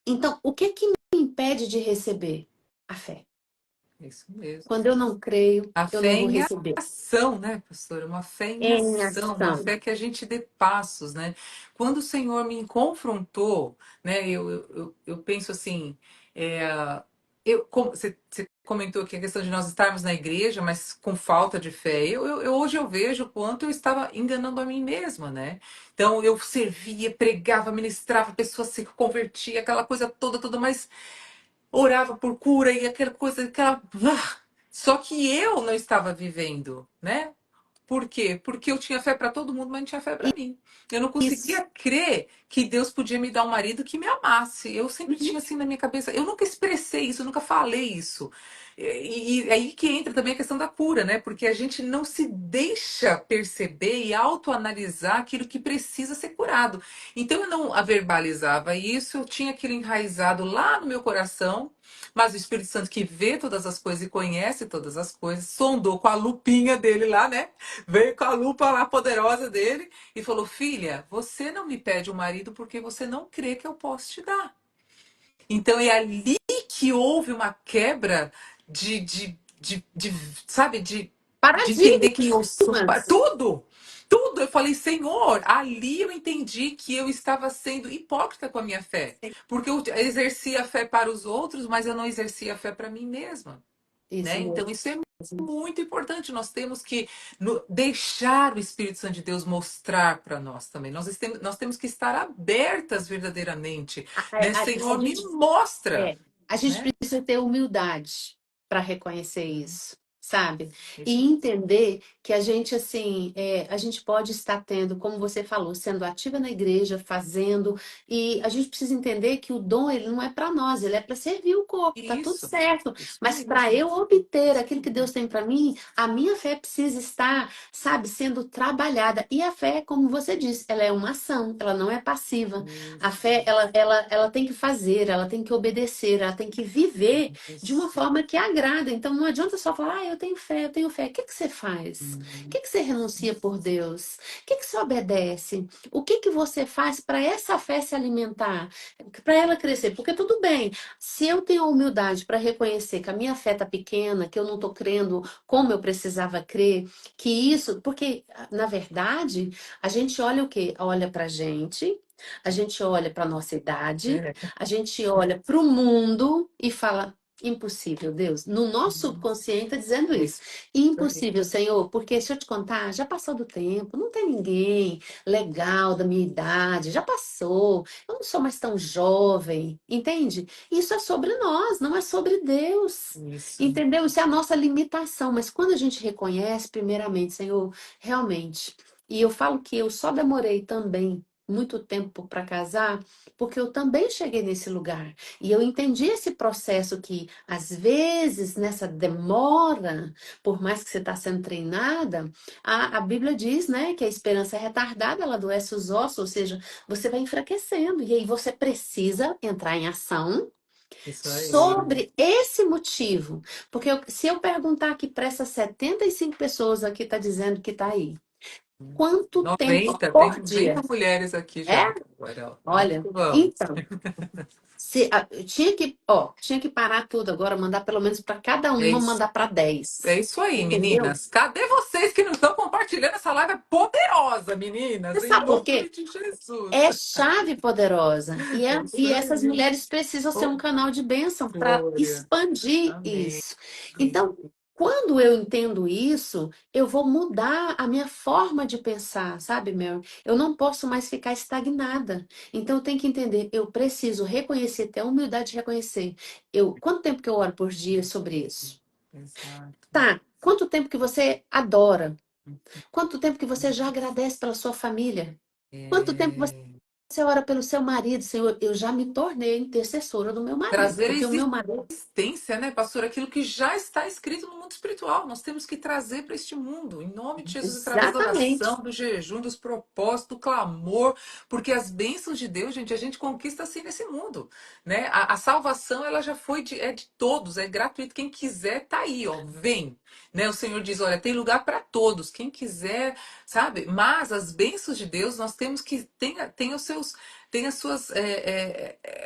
Então, o que que me impede de receber? A fé. Isso mesmo. Quando eu não creio, A eu fé não vou em receber. ação, né, pastora? Uma fé em Em ação, uma ação. fé que a gente dê passos, né? Quando o Senhor me confrontou, né, eu penso assim, é, Você comentou aqui a questão de nós estarmos na igreja, mas com falta de fé. Hoje eu vejo o quanto eu estava enganando a mim mesma, né? Então eu servia, pregava, ministrava, a pessoa se convertia, aquela coisa toda, toda, mas orava por cura e aquela coisa, aquela. Só que eu não estava vivendo, né? Por quê? Porque eu tinha fé para todo mundo, mas não tinha fé para mim. Eu não conseguia Isso. crer que Deus podia me dar um marido que me amasse. Eu sempre tinha assim na minha cabeça. Eu nunca expressei isso, eu nunca falei isso. E aí que entra também a questão da cura, né? Porque a gente não se deixa perceber e autoanalisar aquilo que precisa ser curado. Então eu não a verbalizava isso, eu tinha aquilo enraizado lá no meu coração. Mas o Espírito Santo que vê todas as coisas e conhece todas as coisas, sondou com a lupinha dele lá, né? Veio com a lupa lá poderosa dele e falou: Filha, você não me pede um marido porque você não crê que eu posso te dar. Então é ali que houve uma quebra de sabe, de entender que eu sou. Paradigmas. Tudo! Tudo! Eu falei, Senhor, ali eu entendi que eu estava sendo hipócrita com a minha fé. Porque eu exercia a fé para os outros, mas eu não exercia a fé para mim mesma, Isso né? Então mesmo. isso é muito importante. Nós temos que deixar o Espírito Santo de Deus mostrar para nós também. Nós temos que estar abertas verdadeiramente, A, né? a Senhor, me gente mostra, É, a gente né? precisa ter humildade para reconhecer isso, sabe? E Isso entender que a gente, assim, a gente pode estar tendo, como você falou, sendo ativa na igreja, fazendo, e a gente precisa entender que o dom, ele não é para nós, ele é para servir o corpo, tá tudo isso, certo. isso Mas para mesmo. eu obter aquilo que Deus tem para mim, a minha fé precisa estar, sabe, sendo trabalhada. E a fé, como você disse, ela é uma ação, ela não é passiva. A Isso, fé, ela tem que fazer, ela tem que obedecer, ela tem que viver de uma isso. forma que agrada. Então não adianta só falar, eu tenho fé, eu tenho fé. O que que você faz? O que que você renuncia por Deus? O que que você obedece? O que que você faz para essa fé se alimentar? Para ela crescer? Porque tudo bem, se eu tenho a humildade para reconhecer que a minha fé está pequena, que eu não estou crendo como eu precisava crer, que isso, porque na verdade a gente olha o quê? Olha para gente, a gente olha para a nossa idade, É, a gente olha para o mundo e fala: impossível, Deus. No nosso subconsciente está dizendo é isso. isso aí. Impossível, Senhor, porque deixa eu te contar, já passou do tempo, não tem ninguém legal da minha idade, já passou, eu não sou mais tão jovem, entende? Isso é sobre nós, não é sobre Deus. Isso. Entendeu? Isso é a nossa limitação, mas quando a gente reconhece, primeiramente, Senhor, realmente, e eu falo que eu só demorei também muito tempo para casar, porque eu também cheguei nesse lugar. E eu entendi esse processo que, às vezes, nessa demora, por mais que você está sendo treinada, a Bíblia diz, né, que a esperança é retardada, ela adoece os ossos, ou seja, você vai enfraquecendo. E aí você precisa entrar em ação Isso aí. sobre esse motivo. Porque se eu perguntar aqui para essas 75 pessoas aqui, tá dizendo que tá aí. Quanto tempo 90, tem por 90 dia? mulheres aqui É? já agora, ó. Vamos Olha, que vamos. então, eu tinha que parar tudo agora, mandar pelo menos para cada É uma, isso. mandar para É 10. isso aí, Entendeu? meninas. Cadê vocês que não estão compartilhando essa live poderosa, meninas? Você Em sabe por nome quê? de Jesus. É chave poderosa. E, É isso e essas aí. mulheres precisam ser Oh, um canal de bênção para glória. expandir Amém. isso. Então, quando eu entendo isso, eu vou mudar a minha forma de pensar, sabe, Mel? Eu não posso mais ficar estagnada. Então, eu tenho que entender, eu preciso reconhecer, ter a humildade de reconhecer. Quanto tempo que eu oro por dia sobre isso? Exato. Tá. Quanto tempo que você adora? Quanto tempo que você já agradece pela sua família? Quanto tempo É, você ora pelo seu marido? Senhor, eu já me tornei intercessora do meu marido, trazer a porque o meu marido. existência, né, pastor? Aquilo que já está escrito no mundo espiritual. Nós temos que trazer para este mundo, em nome de Jesus, através da Exatamente. oração, do jejum, dos propósitos, do clamor, porque as bênçãos de Deus, gente, a gente conquista assim nesse mundo, né? A salvação, ela já foi é de todos, é gratuito. Quem quiser, tá aí, ó, vem. Né? O Senhor diz: olha, tem lugar para todos, quem quiser, sabe? Mas as bênçãos de Deus, nós temos que tem os seus tem as suas,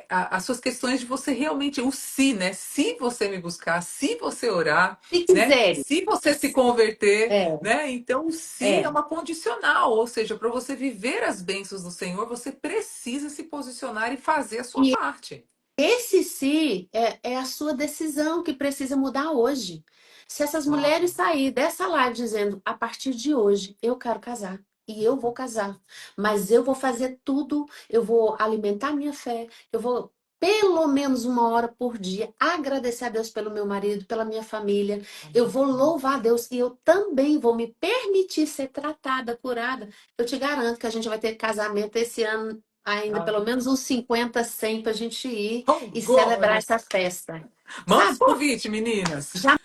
as suas questões de você realmente, o se, né? Se você me buscar, se você orar, Se né? quiserem. Se você se converter, É, né? Então, o se é é. uma condicional, ou seja, para você viver as bênçãos do Senhor, você precisa se posicionar e fazer a sua E parte. esse se é a sua decisão que precisa mudar hoje. Se essas mulheres Uau. saírem dessa live dizendo, a partir de hoje eu quero casar e eu vou casar, mas eu vou fazer tudo, eu vou alimentar minha fé, eu vou pelo menos 1 hora por dia agradecer a Deus pelo meu marido, pela minha família, eu vou louvar a Deus e eu também vou me permitir ser tratada, curada. Eu te garanto que a gente vai ter casamento esse ano ainda pelo menos uns 50, 100 para a gente ir Oh, e celebrar glória. essa festa. Manda os Sabe? convites, meninas. Já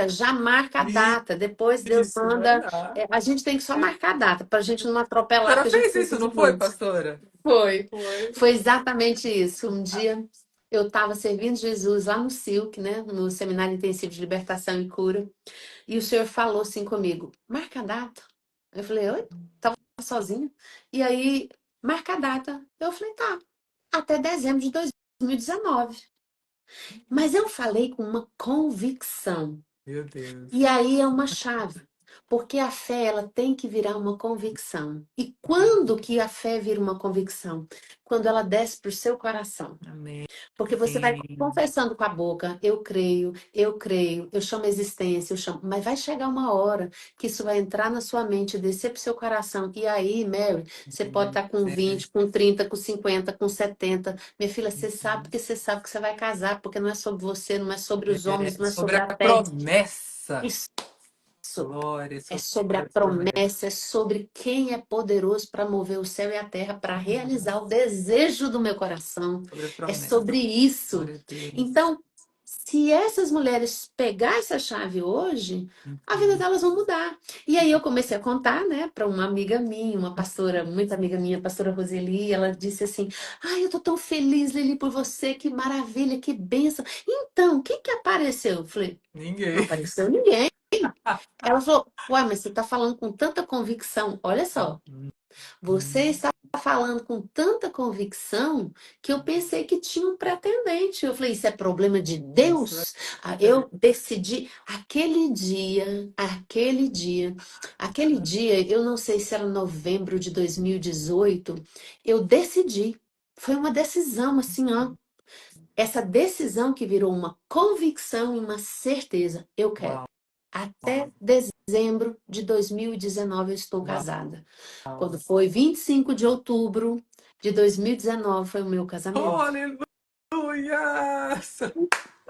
já marca a data. Depois Deus Isso, vai manda. lá. A gente tem que só marcar a data para a gente não A atropelar, senhora porque a gente fez precisa isso, de não foi, muitos. pastora? Foi. Foi. Foi exatamente isso. Um dia eu estava servindo Jesus lá no SILC, né? No Seminário Intensivo de Libertação e Cura. E o senhor falou assim comigo: marca a data. Eu falei: oi? Tava sozinha. E aí, marca a data. Eu falei: tá. Até dezembro de 2019. Mas eu falei com uma convicção. Meu E Deus. aí é uma chave, porque a fé ela tem que virar uma convicção. E quando que a fé vira uma convicção? Quando ela desce para o seu coração. Amém. Porque você vai confessando com a boca, eu chamo a existência, eu chamo. Mas vai chegar uma hora que isso vai entrar na sua mente, descer para o seu coração. E aí, Mary, você pode estar com 20, com 30, com 50, com 70. Minha filha, você sabe porque você sabe que você vai casar, porque não é sobre você, não é sobre os homens, não é Sobre sobre a a terra. promessa. Isso Glória, é sobre sobre a a promessa. promessa, é sobre quem é poderoso para mover o céu e a terra, para realizar o desejo do meu coração. Sobre a É promessa. sobre isso. Glória a Deus. Então, se essas mulheres pegar essa chave hoje, a vida Uhum. delas vai mudar. E aí eu comecei a contar, né, para uma amiga minha, uma pastora, muito amiga minha, a pastora Roseli, ela disse assim: "Ai, eu tô tão feliz, Lili, por você, que maravilha, que bênção. Então, quem que apareceu?" Eu falei: "Não Ninguém. apareceu ninguém." Ela falou: "Ué, mas você está falando com tanta convicção. Olha só, você Uhum. está falando com tanta convicção que eu pensei que tinha um pretendente." Eu falei: "Isso é problema de Isso Deus?" é. Eu decidi aquele dia, eu não sei se era novembro de 2018, eu decidi. Foi uma decisão assim, ó. Essa decisão que virou uma convicção e uma certeza. Eu quero. Uau, Até dezembro de 2019 eu estou uau. casada. Quando foi 25 de outubro de 2019 foi o meu Oh, casamento. aleluia!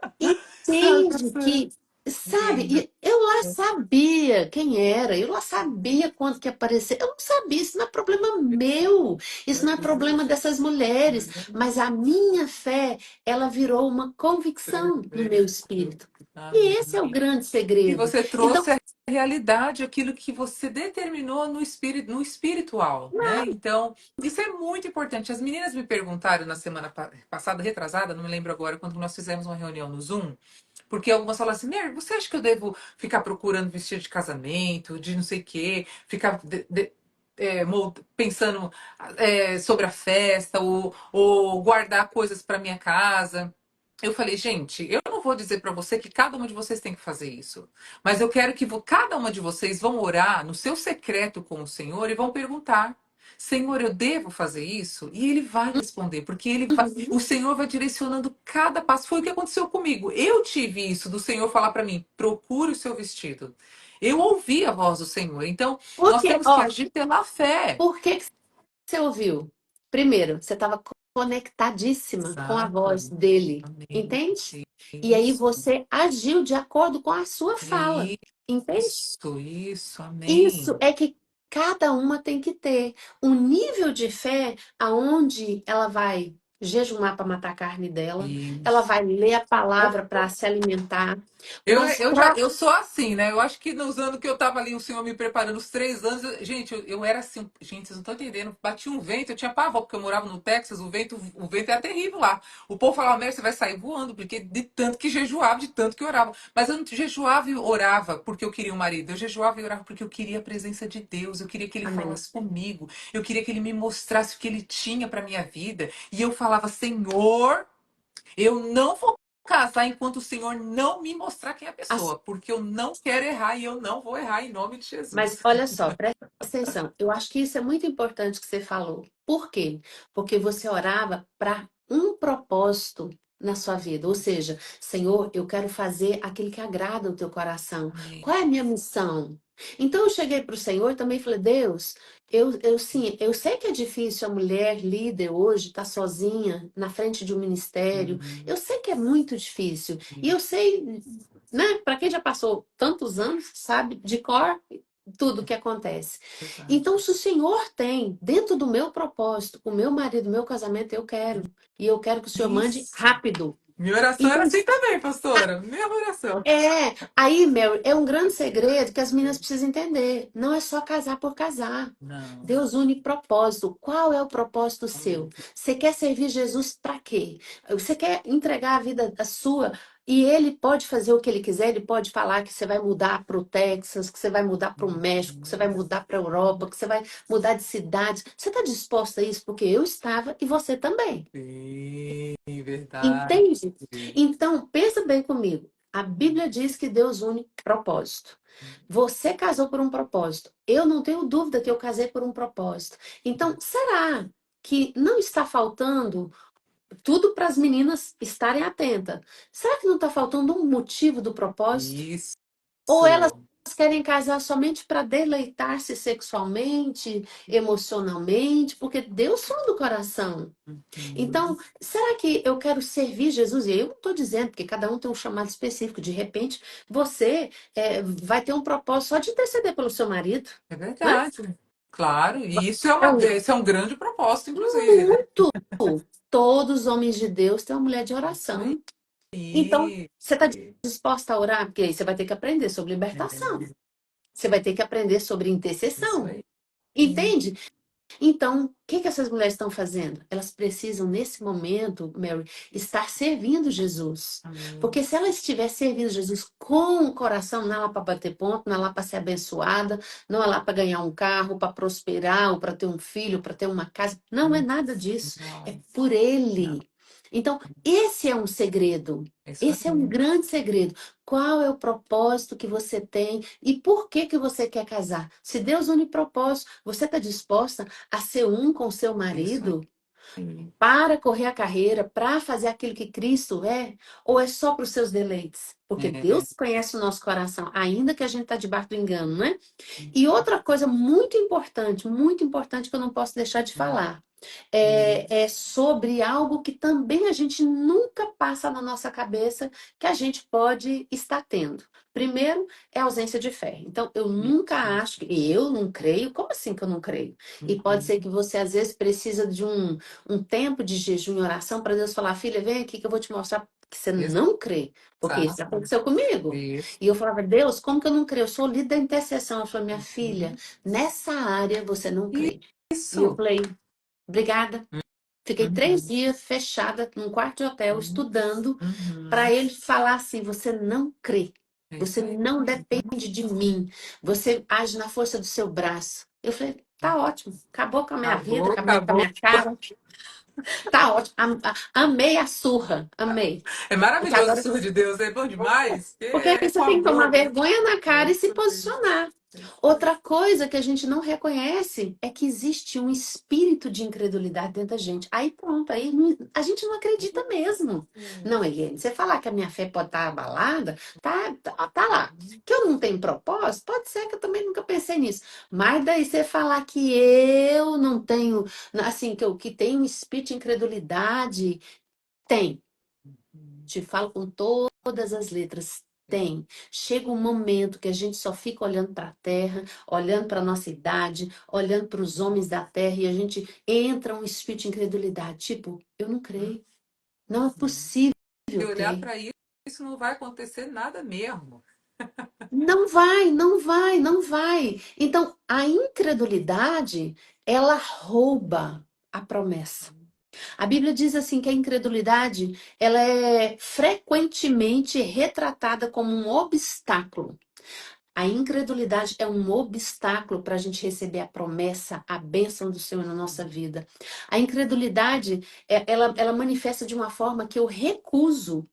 Ai, Entende pastora. que, sabe, Linda. e eu lá sabia quem era, eu lá sabia quanto que ia aparecer. Eu não sabia, isso não é problema meu, isso não é problema dessas mulheres, mas a minha fé, ela virou uma convicção no meu Perfeito. espírito. E esse é o Amém. grande E segredo. você Então, trouxe a realidade, aquilo que você determinou no espírito, no espiritual, né? Então, isso é muito importante. As meninas me perguntaram na semana passada, retrasada, não me lembro agora, quando nós fizemos uma reunião no Zoom, porque algumas falaram assim: Mary, você acha que eu devo ficar procurando vestido de casamento, de não sei o quê, ficar pensando sobre a festa, ou guardar coisas para minha casa? Eu falei: gente, eu não vou dizer para você que cada uma de vocês tem que fazer isso, mas eu quero que cada uma de vocês vão orar no seu secreto com o Senhor e vão perguntar: Senhor, eu devo fazer isso? E ele vai responder, porque uhum. o Senhor vai direcionando cada passo. Foi o que aconteceu comigo. Eu tive isso do Senhor falar para mim: procure o seu vestido. Eu ouvi a voz do Senhor. Então, nós Porque, temos que ó, agir pela fé. por que você ouviu? Primeiro, você estava conectadíssima com a voz Exato. dele, Amém. entende? E aí Isso. você agiu de acordo com a sua fala, É entende? isso. Isso Amém. é que cada uma tem que ter um nível de fé aonde ela vai jejuar para matar a carne dela, ela Isso. vai ler a palavra para se alimentar, Eu buscar. eu sou assim, né? Eu acho que nos anos que eu tava ali, o senhor me preparando, os 3 anos, gente, eu era assim, gente, vocês não estão entendendo. Batia um vento, eu tinha pavor, porque eu morava no Texas, o vento era terrível lá. O povo falava: Mary, você vai sair voando, porque de tanto que jejuava, de tanto que orava. Mas eu não jejuava e orava porque eu queria um marido, eu jejuava e orava porque eu queria a presença de Deus, eu queria que ele Amém. falasse comigo, eu queria que ele me mostrasse o que ele tinha para minha vida. E eu falava: Senhor. Eu não vou casar enquanto o Senhor não me mostrar quem é a As- pessoa, porque eu não quero errar e eu não vou errar em nome de Mas Jesus. olha só, presta atenção. Eu acho que isso é muito importante que você falou. Por quê? Porque você orava para um propósito na sua vida. Ou seja, Senhor, eu quero fazer aquilo que agrada o teu coração. Amém. Qual é a minha missão? Então eu cheguei para o Senhor e também falei, Deus, sim, eu sei que é difícil a mulher líder hoje estar sozinha na frente de um ministério. Uhum. Eu sei que é muito difícil. E eu sei, né, para quem já passou tantos anos, sabe de cor tudo o que acontece. Verdade. Então, se o Senhor tem dentro do meu propósito, o meu marido, o meu casamento, eu quero. E eu quero que o Senhor mande Isso. rápido. Minha oração era Então, assim também, pastora. Minha oração. aí, Mary, é um grande segredo que as meninas precisam entender. Não é só casar por casar. Não. Deus une propósito. Qual é o propósito seu? Você quer servir Jesus para quê? Você quer entregar a vida a sua e ele pode fazer o que ele quiser, ele pode falar que você vai mudar para o Texas, que você vai mudar para o México, que você vai mudar para a Europa, que você vai mudar de cidade. Você está disposta a isso? Porque eu estava e você também. Sim, verdade. Entende? Então, pensa bem comigo. A Bíblia diz que Deus une propósito. Você casou por um propósito. Eu não tenho dúvida que eu casei por um propósito. Então, será que não está faltando tudo para as meninas estarem atentas? Será que não está faltando um motivo do propósito? Isso. Ou elas querem casar somente para deleitar-se sexualmente, emocionalmente? Porque Deus sonda o coração. Uhum. Então, será que eu quero servir Jesus? E eu não estou dizendo, porque cada um tem um chamado específico. De repente, você vai ter um propósito só de interceder pelo seu marido, É né? verdade. Claro, e É um esse é um grande propósito, inclusive, né? muito. Todos os homens de Deus têm uma mulher de Isso oração. Então, aí. você está disposta a orar? Porque aí você vai ter que aprender sobre libertação. Você vai ter que aprender sobre Isso intercessão. aí. Entende? Então, o que essas mulheres estão fazendo? Elas precisam, nesse momento, Mary, estar servindo Jesus. Amém. Porque se ela estiver servindo Jesus com o coração, não é lá para bater ponto, não é lá para ser abençoada, não é lá para ganhar um carro, para prosperar, ou para ter um filho, para ter uma casa. Não é nada disso. É Não, por Ele. Então, esse é um segredo. é isso Esse é um aí. grande segredo. Qual é o propósito que você tem e por que que você quer casar? Se Deus une propósito, você está disposta a ser um com seu É isso aí. marido para correr a carreira, para fazer aquilo que Cristo é? Ou é só para os seus deleites? Porque É. Deus conhece o nosso coração, ainda que a gente está debaixo do engano, né? E outra coisa muito importante que eu não posso deixar de falar, é sobre algo que também a gente nunca passa na nossa cabeça que a gente pode estar tendo. Primeiro, é a ausência de fé. Então, eu nunca acho, e eu não creio, como assim que eu não creio? E pode ser que você, às vezes, precisa de um tempo de jejum e oração para Deus falar, filha, vem aqui que eu vou te mostrar que você não crê. Porque isso já Exato. aconteceu comigo. Isso. E eu falava, Deus, como que eu não creio? Eu sou líder da intercessão. Eu falei, minha filha, nessa área você não crê. E eu Isso. falei, obrigada. Fiquei Uhum. 3 dias fechada num quarto de hotel, estudando, para Uhum. ele falar assim: você não crê, É você isso aí. não depende de mim, você age na força do seu braço. Eu falei: tá ótimo, acabou com a minha vida, Acabou, acabou com a acabou. minha cara, tá ótimo. Amei a surra, amei. É Porque maravilhoso o agora surra de Deus, é bom demais. porque aí É com você tem que tomar amor, né? vergonha na É cara e se isso aí. posicionar. É isso aí. Outra coisa que a gente não reconhece é que existe um espírito de incredulidade dentro da gente. Aí pronto, aí a gente não acredita mesmo. Não, Eliane, você falar que a minha fé pode estar abalada, tá lá. Que eu não tenho propósito, pode ser que eu também nunca pensei nisso. Mas daí você falar que eu não tenho, assim, que tenho um espírito de incredulidade, tem. Te falo com todas as letras. Tem. Chega um momento que a gente só fica olhando para a terra, olhando para a nossa idade, olhando para os homens da terra e a gente entra um espírito de incredulidade. Tipo, eu não creio. Não é possível Se eu olhar crer. para isso, não vai acontecer nada mesmo. Não vai, não vai, não vai. Então, a incredulidade, ela rouba a promessa. A Bíblia diz assim que a incredulidade, ela é frequentemente retratada como um obstáculo. A incredulidade é um obstáculo para a gente receber a promessa, a bênção do Senhor na nossa vida. A incredulidade, ela manifesta de uma forma que eu recuso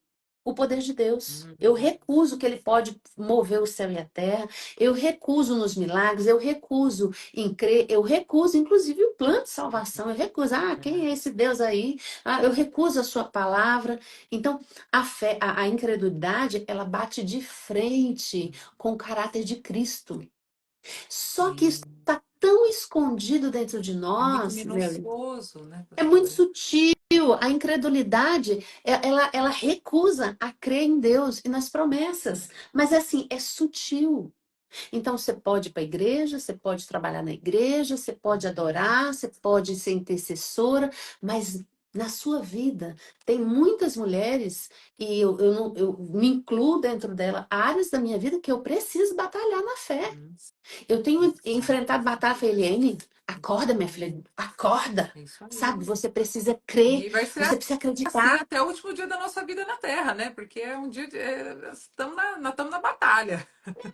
o poder de Deus. Eu Uhum. recuso que ele pode mover o céu e a terra. Eu recuso nos milagres. Eu recuso em crer. Eu recuso, inclusive, o plano de salvação. Eu recuso. Ah, quem é esse Deus aí? Ah, eu recuso a sua palavra. Então, a fé, a incredulidade, ela bate de frente com o caráter de Cristo. Só que isso Sim. está tão escondido dentro de É muito nós, Mary. minucioso, né, É muito pastora? sutil. A incredulidade, ela recusa a crer em Deus e nas promessas. Mas assim, é sutil. Então você pode ir para a igreja, você pode trabalhar na igreja, você pode adorar, você pode ser intercessora, mas na sua vida tem muitas mulheres, e eu, não, eu me incluo dentro dela, áreas da minha vida que eu preciso batalhar na fé. Uhum. Eu tenho enfrentado batalha, falei, Eliane, acorda, minha filha, acorda. É isso Sabe, aí. você precisa crer, E vai ser você precisa assim acreditar. até o último dia da nossa vida na Terra, né? Porque é um dia de, nós estamos na batalha.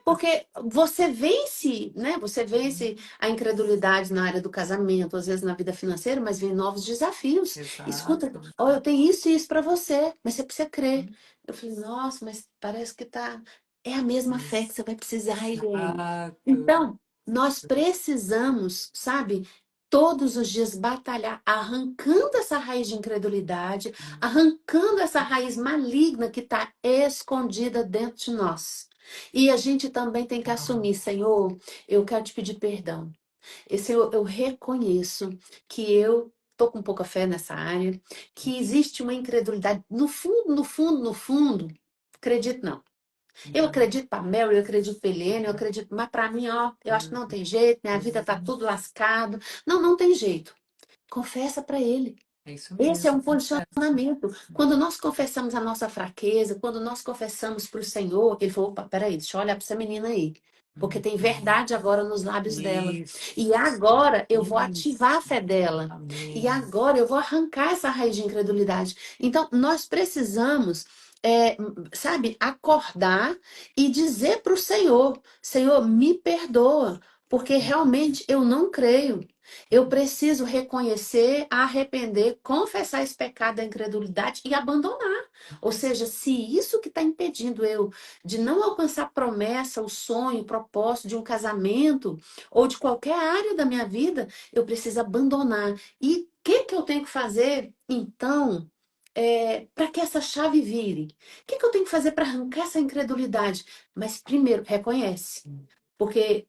Porque você vence, né? Você vence a incredulidade na área do casamento, às vezes na vida financeira, mas vem novos desafios. Escuta, Exato. ó, eu tenho isso e isso para você, mas você precisa crer. Eu falei, nossa, mas parece que tá. É a mesma fé que você vai precisar, Eliane. Exato. Então, nós precisamos, sabe, todos os dias batalhar, arrancando essa raiz de incredulidade, arrancando essa raiz maligna que está escondida dentro de nós. E a gente também tem que assumir, Senhor, eu quero te pedir perdão. Esse eu reconheço que eu tô com pouca fé nessa área, que existe uma incredulidade. No fundo, no fundo, no fundo, acredito não. Eu acredito para Mel, eu acredito para Helene, eu acredito, mas para mim, ó, eu acho que não tem jeito, minha vida tá tudo lascado. Não, não tem jeito. Confessa para ele. É isso Esse é mesmo. um posicionamento. Quando nós confessamos a nossa fraqueza, quando nós confessamos para o Senhor, ele falou: opa, peraí, deixa eu olhar para essa menina aí. Porque tem Uhum. verdade agora nos lábios dela. E Isso. agora eu vou ativar a Isso. fé dela. E Amém. agora eu vou arrancar essa raiz de incredulidade. Então, nós precisamos, sabe, acordar e dizer para o Senhor: Senhor, me perdoa, porque realmente eu não creio. Eu preciso reconhecer, arrepender, confessar esse pecado da incredulidade e abandonar. Ou seja, se isso que está impedindo eu de não alcançar a promessa, o sonho, o propósito de um casamento ou de qualquer área da minha vida, eu preciso abandonar. E o que eu tenho que fazer, então, para que essa chave vire? O que eu tenho que fazer para arrancar essa incredulidade? Mas primeiro, reconhece. Porque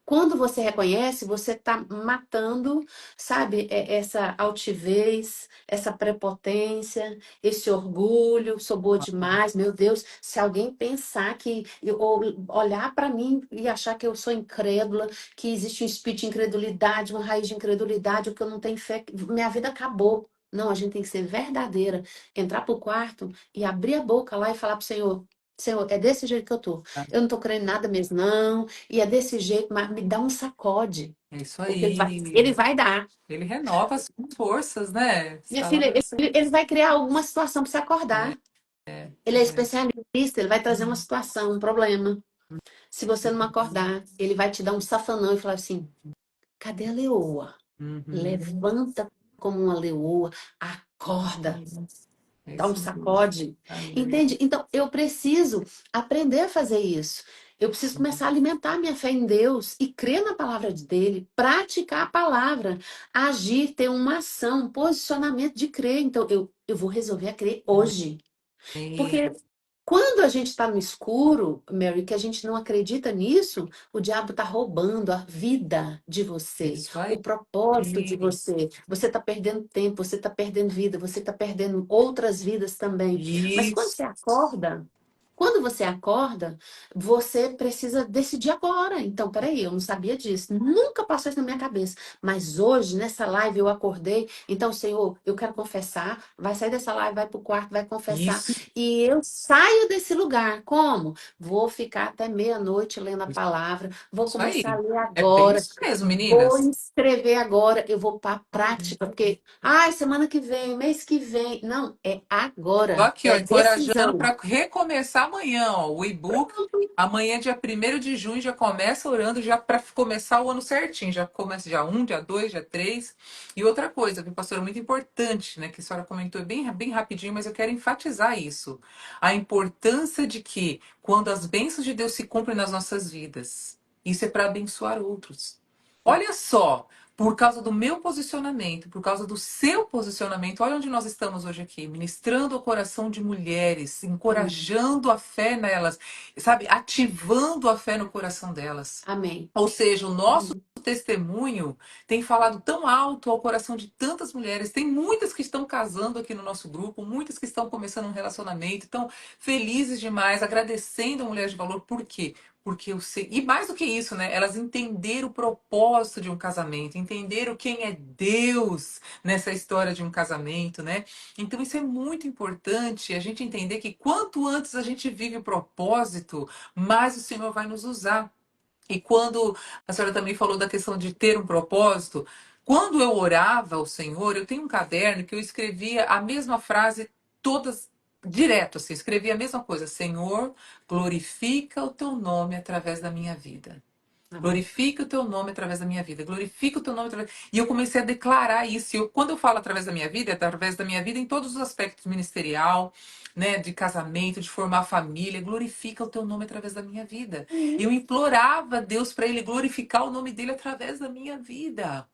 quando você reconhece, você está matando, sabe, essa altivez, essa prepotência, esse orgulho, sou boa demais, meu Deus. Se alguém pensar que, ou olhar para mim e achar que eu sou incrédula, que existe um espírito de incredulidade, uma raiz de incredulidade, ou que eu não tenho fé, minha vida acabou. Não, a gente tem que ser verdadeira, entrar pro quarto e abrir a boca lá e falar pro Senhor: Senhor, é desse jeito que eu tô. Eu não tô crendo em nada mesmo, não. E é desse jeito, mas me dá um sacode. É isso Porque aí. ele vai dar. Ele renova as forças, né? As Minha filha, palavras. ele vai criar alguma situação para você É, acordar. é, Ele é é. especialista, ele vai trazer uma situação, um problema. Se você não acordar, ele vai te dar um safanão e falar assim: cadê a leoa? Uhum. Levanta como uma leoa, acorda. É Dá um isso mesmo. sacode. Amém. Entende? Então, eu preciso aprender a fazer isso. Eu preciso começar a alimentar minha fé em Deus e crer na palavra dele, praticar a palavra, agir, ter uma ação, um posicionamento de crer. Então, eu vou resolver a crer hoje. Amém. Porque quando a gente está no escuro, Mary, que a gente não acredita nisso, o diabo está roubando a vida de É você, isso o aí. propósito de você. Você está perdendo tempo, você está perdendo vida, você está perdendo outras vidas também. Mas Isso. quando você acorda, você precisa decidir agora. Então, peraí, eu não sabia disso. Nunca passou isso na minha cabeça. Mas hoje, nessa live, eu acordei. Então, Senhor, eu quero confessar. Vai sair dessa live, vai para o quarto, vai confessar. Isso. E eu saio desse lugar. Como? Vou ficar até meia-noite lendo a palavra. Vou Isso começar a aí. ler É bem agora. isso mesmo, Vou meninas. escrever agora. Eu vou para a prática. Porque, ai, semana que vem, mês que vem. Não, é Tô agora. aqui, ó, É encorajando decisão. para recomeçar amanhã, ó, o e-book. Amanhã, dia 1º de junho, já começa orando, já para começar o ano certinho. Já começa dia 1, dia 2, dia 3. E outra coisa, que pastor, é muito importante, né? Que a senhora comentou bem rapidinho, mas eu quero enfatizar isso. A importância de que, quando as bênçãos de Deus se cumprem nas nossas vidas, isso é para abençoar outros. Olha só, por causa do meu posicionamento, por causa do seu posicionamento, olha onde nós estamos hoje aqui, ministrando o coração de mulheres, Amém. encorajando a fé nelas, sabe, ativando a fé no coração delas. Amém. Ou seja, o nosso testemunho tem falado tão alto ao coração de tantas mulheres. Tem muitas que estão casando aqui no nosso grupo, muitas que estão começando um relacionamento, estão felizes demais, agradecendo a Mulher de Valor. Por quê? Porque eu sei. E mais do que isso, né? Elas entenderam o propósito de um casamento, entenderam quem é Deus nessa história de um casamento, né? Então isso é muito importante a gente entender que quanto antes a gente vive o propósito, mais o Senhor vai nos usar. E quando a senhora também falou da questão de ter um propósito, quando eu orava ao Senhor, eu tenho um caderno que eu escrevia a mesma frase todas direto, assim, escrevia a mesma coisa: Senhor, glorifica o teu nome através da minha vida. Amém. Glorifica o teu nome através da minha vida. Glorifica o teu nome através. E eu comecei a declarar isso. Quando eu falo através da minha vida, é através da minha vida em todos os aspectos ministerial, né, de casamento, de formar família. Glorifica o teu nome através da minha vida. Eu implorava a Deus para ele glorificar o nome dele através da minha vida.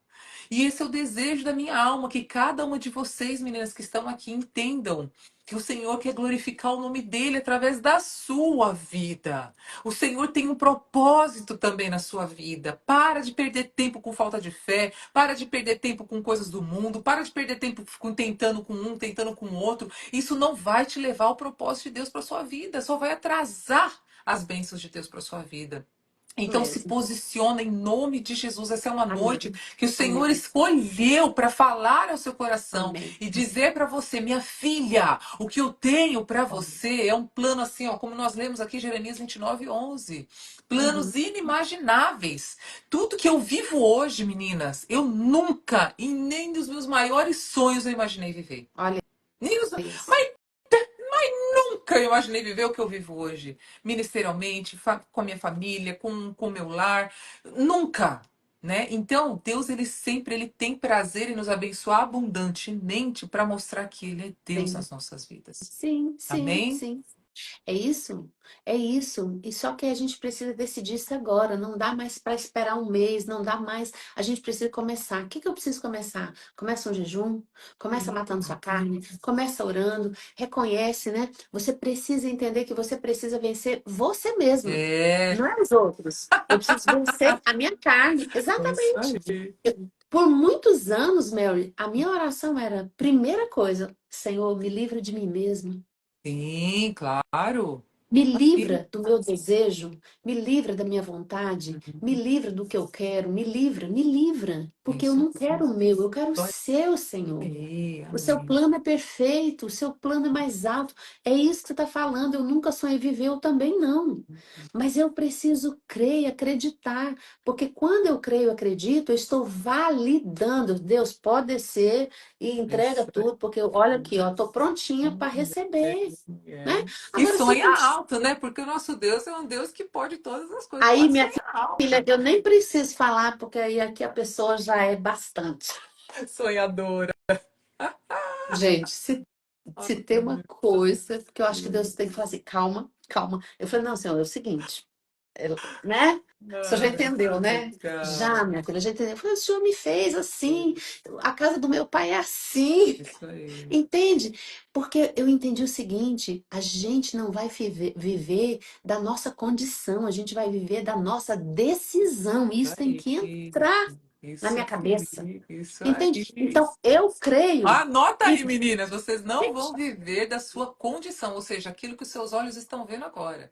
E esse é o desejo da minha alma, que cada uma de vocês, meninas que estão aqui, entendam que o Senhor quer glorificar o nome dele através da sua vida. O Senhor tem um propósito também na sua vida. Para de perder tempo com falta de fé, para de perder tempo com coisas do mundo, para de perder tempo tentando com um, tentando com o outro. Isso não vai te levar ao propósito de Deus para sua vida, só vai atrasar as bênçãos de Deus para sua vida. Então se Mesmo. posiciona em nome de Jesus. Essa é uma noite Amém. que o Senhor Amém. escolheu para falar ao seu coração Amém. e dizer para você: minha filha, o que eu tenho para você é um plano assim, ó, como nós lemos aqui Jeremias 29:11. Planos Uhum. inimagináveis. Tudo que eu vivo hoje, meninas, eu nunca e nem nos meus maiores sonhos eu imaginei viver. Olha Nem os... isso. Mas nunca eu imaginei viver o que eu vivo hoje, ministerialmente, com a minha família, com o meu lar. Nunca, né? Então, Deus, ele tem prazer em nos abençoar abundantemente para mostrar que ele é Deus Sim, nas nossas vidas. sim, sim, Amém? sim. É isso, é isso. E só que a gente precisa decidir isso agora. Não dá mais para esperar um mês, não dá mais. A gente precisa começar. O que que eu preciso começar? Começa um jejum, começa matando sua carne, começa orando, reconhece, né? Você precisa entender que você precisa vencer você mesma, É, não é os outros. Eu preciso vencer a minha carne. é isso Exatamente. aí. Por muitos anos, Mary, a minha oração era: primeira coisa, Senhor, me livra de mim mesma. Sim, claro. Me Sim. livra do meu desejo, me livra da minha vontade, me livra do que eu quero, me livra, porque eu Isso não quero o meu, eu quero o aí. seu, Senhor. O seu Amém. plano é perfeito, o seu plano é mais alto. É isso que você está falando. Eu nunca sonhei viver, eu também não. Mas eu preciso crer e acreditar, porque quando eu creio e acredito, eu estou validando. Deus pode descer e entrega Isso tudo, porque olha aqui, ó, estou prontinha para receber, né? é. E Agora é o sonha seguinte. alto, né? Porque o nosso Deus é um Deus que pode todas as coisas. Aí, Pode minha sonhar filha, alto. eu nem preciso falar, porque aí aqui a pessoa já é bastante. Sonhadora. Gente, Ai, se tem uma meu coisa, porque eu acho que Deus Deus. tem que falar assim, calma, calma. Eu falei, não, Senhor, é o seguinte, né? O senhor já Ai, entendeu, que né? Já, legal. minha filha, já entendeu. Eu falei, o senhor me fez assim, a casa do meu pai é assim. Isso aí. Entende? Porque eu entendi o seguinte: a gente não vai viver da nossa condição, a gente vai viver da nossa decisão. Isso tem Aí. que entrar na Isso minha cabeça. aí. Isso Entende? aí. Então, eu creio Anota que. aí, meninas. Vocês não Gente, vão viver da sua condição, ou seja, aquilo que os seus olhos estão vendo agora,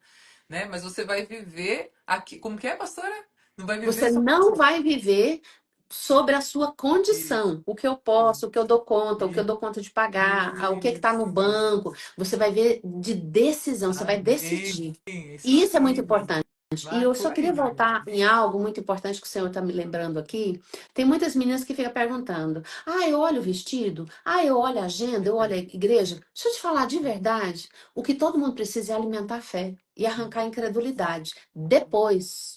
né? Mas você vai viver aqui. Como que é, pastora? Não vai viver você sobre não vai viver sobre a sua isso. condição, o que eu posso, o que eu dou conta de pagar, o que está no Isso. banco. Você vai ver de decisão, você vai Amém. decidir. Isso E isso é muito aí. importante. E Vai eu por só queria aí. voltar em algo muito importante que o senhor está me lembrando aqui. Tem muitas meninas que ficam perguntando: ah, eu olho o vestido, ah, eu olho a agenda, eu olho a igreja. Deixa eu te falar de verdade: o que todo mundo precisa é alimentar a fé e arrancar a incredulidade. Depois,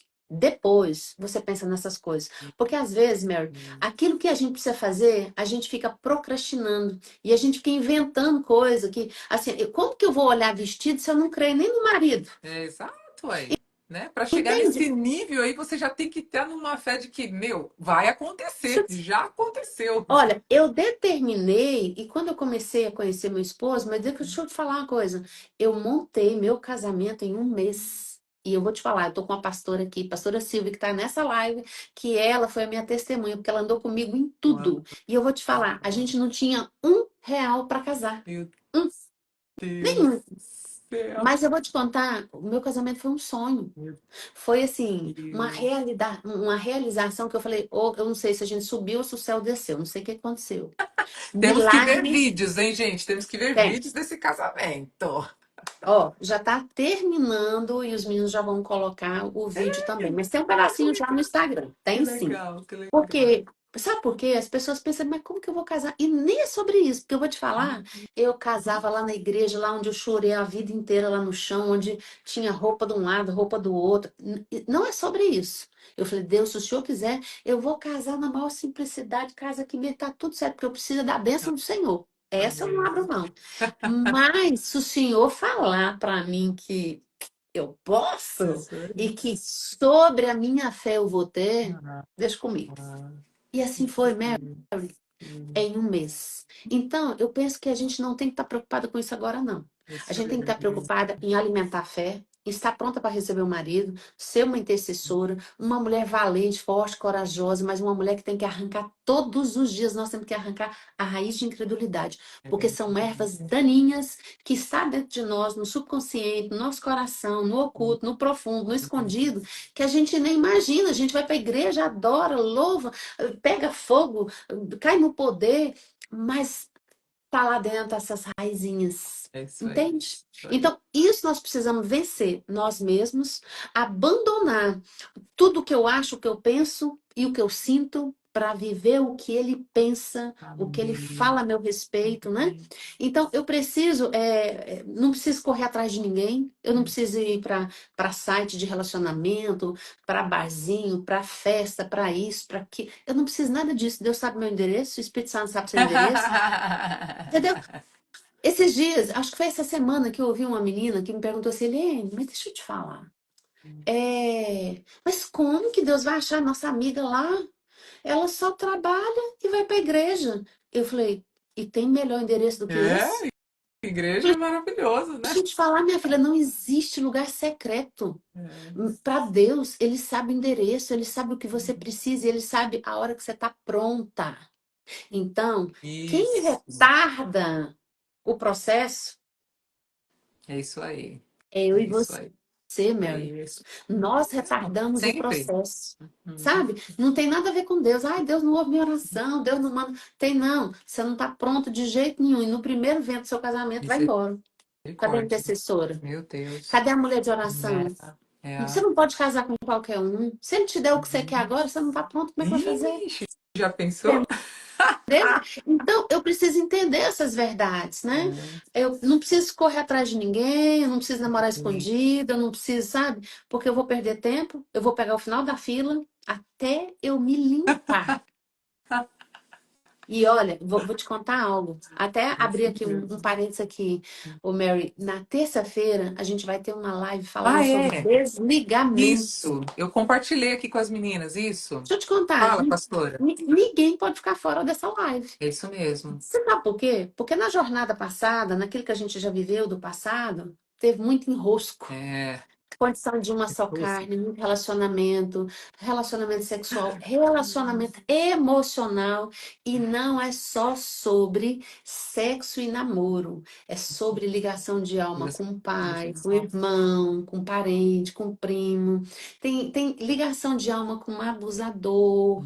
você pensa nessas coisas. Porque às vezes, Mary, aquilo que a gente precisa fazer, a gente fica procrastinando e a gente fica inventando coisa que, assim, como que eu vou olhar vestido se eu não creio nem no marido? É exato aí. Né? Para chegar Entende? nesse nível aí, você já tem que estar numa fé de que, meu, vai acontecer, já aconteceu. Olha, eu determinei, e quando eu comecei a conhecer meu esposo, mas deixa eu te falar uma coisa, eu montei meu casamento em um mês. E eu vou te falar, eu tô com uma pastora aqui, pastora Silvia, que tá nessa live, que ela foi a minha testemunha, porque ela andou comigo em tudo. E eu vou te falar, a gente não tinha R$ 1 para casar. Meu Um, Deus nenhum. do céu. Mas eu vou te contar, o meu casamento foi um sonho. Meu Foi assim, Deus. uma realização que eu falei, oh, eu não sei se a gente subiu ou se o céu desceu, não sei o que aconteceu. Temos que ver Milagre vídeos, hein, gente? Temos que ver tem. vídeos desse casamento. Ó, já tá terminando e os meninos já vão colocar o vídeo também. Mas tem um Que pedacinho já no legal, Instagram. que Tem sim. legal, que legal. Porque, sabe por quê? As pessoas pensam, mas como que eu vou casar? E nem é sobre isso, porque eu vou te falar, eu casava lá na igreja, lá onde eu chorei a vida inteira lá no chão, onde tinha roupa de um lado, roupa do outro. Não é sobre isso. Eu falei, Deus, se o Senhor quiser, eu vou casar na maior simplicidade, casa que me tá tudo certo, porque eu preciso da bênção do Senhor. Essa eu não Amém. abro mão. Mas se o Senhor falar para mim que eu posso Isso aí. e que sobre a minha fé eu vou ter, Ah, deixa comigo. ah, E assim foi, Mary, sim. em um mês. Então, eu penso que a gente não tem que estar preocupada com isso agora, não. A Isso gente tem que estar aí. preocupada em alimentar a fé, estar pronta para receber o marido, ser uma intercessora, uma mulher valente, forte, corajosa, mas uma mulher que tem que arrancar todos os dias, nós temos que arrancar a raiz de incredulidade, porque são ervas daninhas que está dentro de nós, no subconsciente, no nosso coração, no oculto, no profundo, no escondido, que a gente nem imagina. A gente vai para a igreja, adora, louva, pega fogo, cai no poder, mas tá lá dentro essas raizinhas. É isso aí. Entende? Isso aí. Então, isso nós precisamos vencer nós mesmos, abandonar tudo o que eu acho, o que eu penso e o que eu sinto para viver o que ele pensa, o que ele Amém. fala a meu respeito, né? Então, eu preciso, não preciso correr atrás de ninguém, eu não preciso ir para site de relacionamento, para barzinho, para festa, para isso, para aquilo. Eu não preciso nada disso. Deus sabe meu endereço, o Espírito Santo sabe seu endereço. Entendeu? Esses dias, acho que foi essa semana que eu ouvi uma menina que me perguntou assim, Helene, mas deixa eu te falar. Mas como que Deus vai achar nossa amiga lá? Ela só trabalha e vai para a igreja. Eu falei, e tem melhor endereço do que esse? É, igreja é maravilhoso, né? Deixa eu te falar, minha filha, não existe lugar secreto. É. Para Deus, Ele sabe o endereço, Ele sabe o que você precisa, Ele sabe a hora que você está pronta. Então, quem Isso. retarda o processo É isso aí. é eu É e isso você, aí. É Mary. isso Nós mesmo. retardamos o Sempre. processo. Uhum. Sabe? Não tem nada a ver com Deus. Ai, Deus não ouve minha oração, Deus não manda. Tem não. Você não está pronto de jeito nenhum. E no primeiro vento do seu casamento, vai embora. Cadê a Misericórdia. intercessora? Meu Deus. Cadê a mulher de É, oração? Você é. não pode casar com qualquer um. Se ele te der o que você quer agora, você não está pronto, como é que vai fazer? Ixi, já pensou? Entendeu? Então, eu preciso entender essas verdades, né? Eu não preciso correr atrás de ninguém, eu não preciso namorar escondido, eu não preciso, sabe? Porque eu vou perder tempo, eu vou pegar o final da fila até eu me limpar. E olha, vou te contar algo. Até abrir Isso aqui um mesmo. parênteses aqui, ô Mary. Na terça-feira, a gente vai ter uma live falando Ah, sobre é. desligamento. Isso. Eu compartilhei aqui com as meninas, isso. Deixa eu te contar, Fala, pastora. ninguém pode ficar fora dessa live. É isso mesmo. Você sabe por quê? Porque na jornada passada, naquilo que a gente já viveu do passado, teve muito enrosco. É. Condição de uma só carne, muito relacionamento, relacionamento sexual, relacionamento emocional. E não é só sobre sexo e namoro. É sobre ligação de alma com o pai, com o irmão, com o parente, com o primo. Tem ligação de alma com o abusador.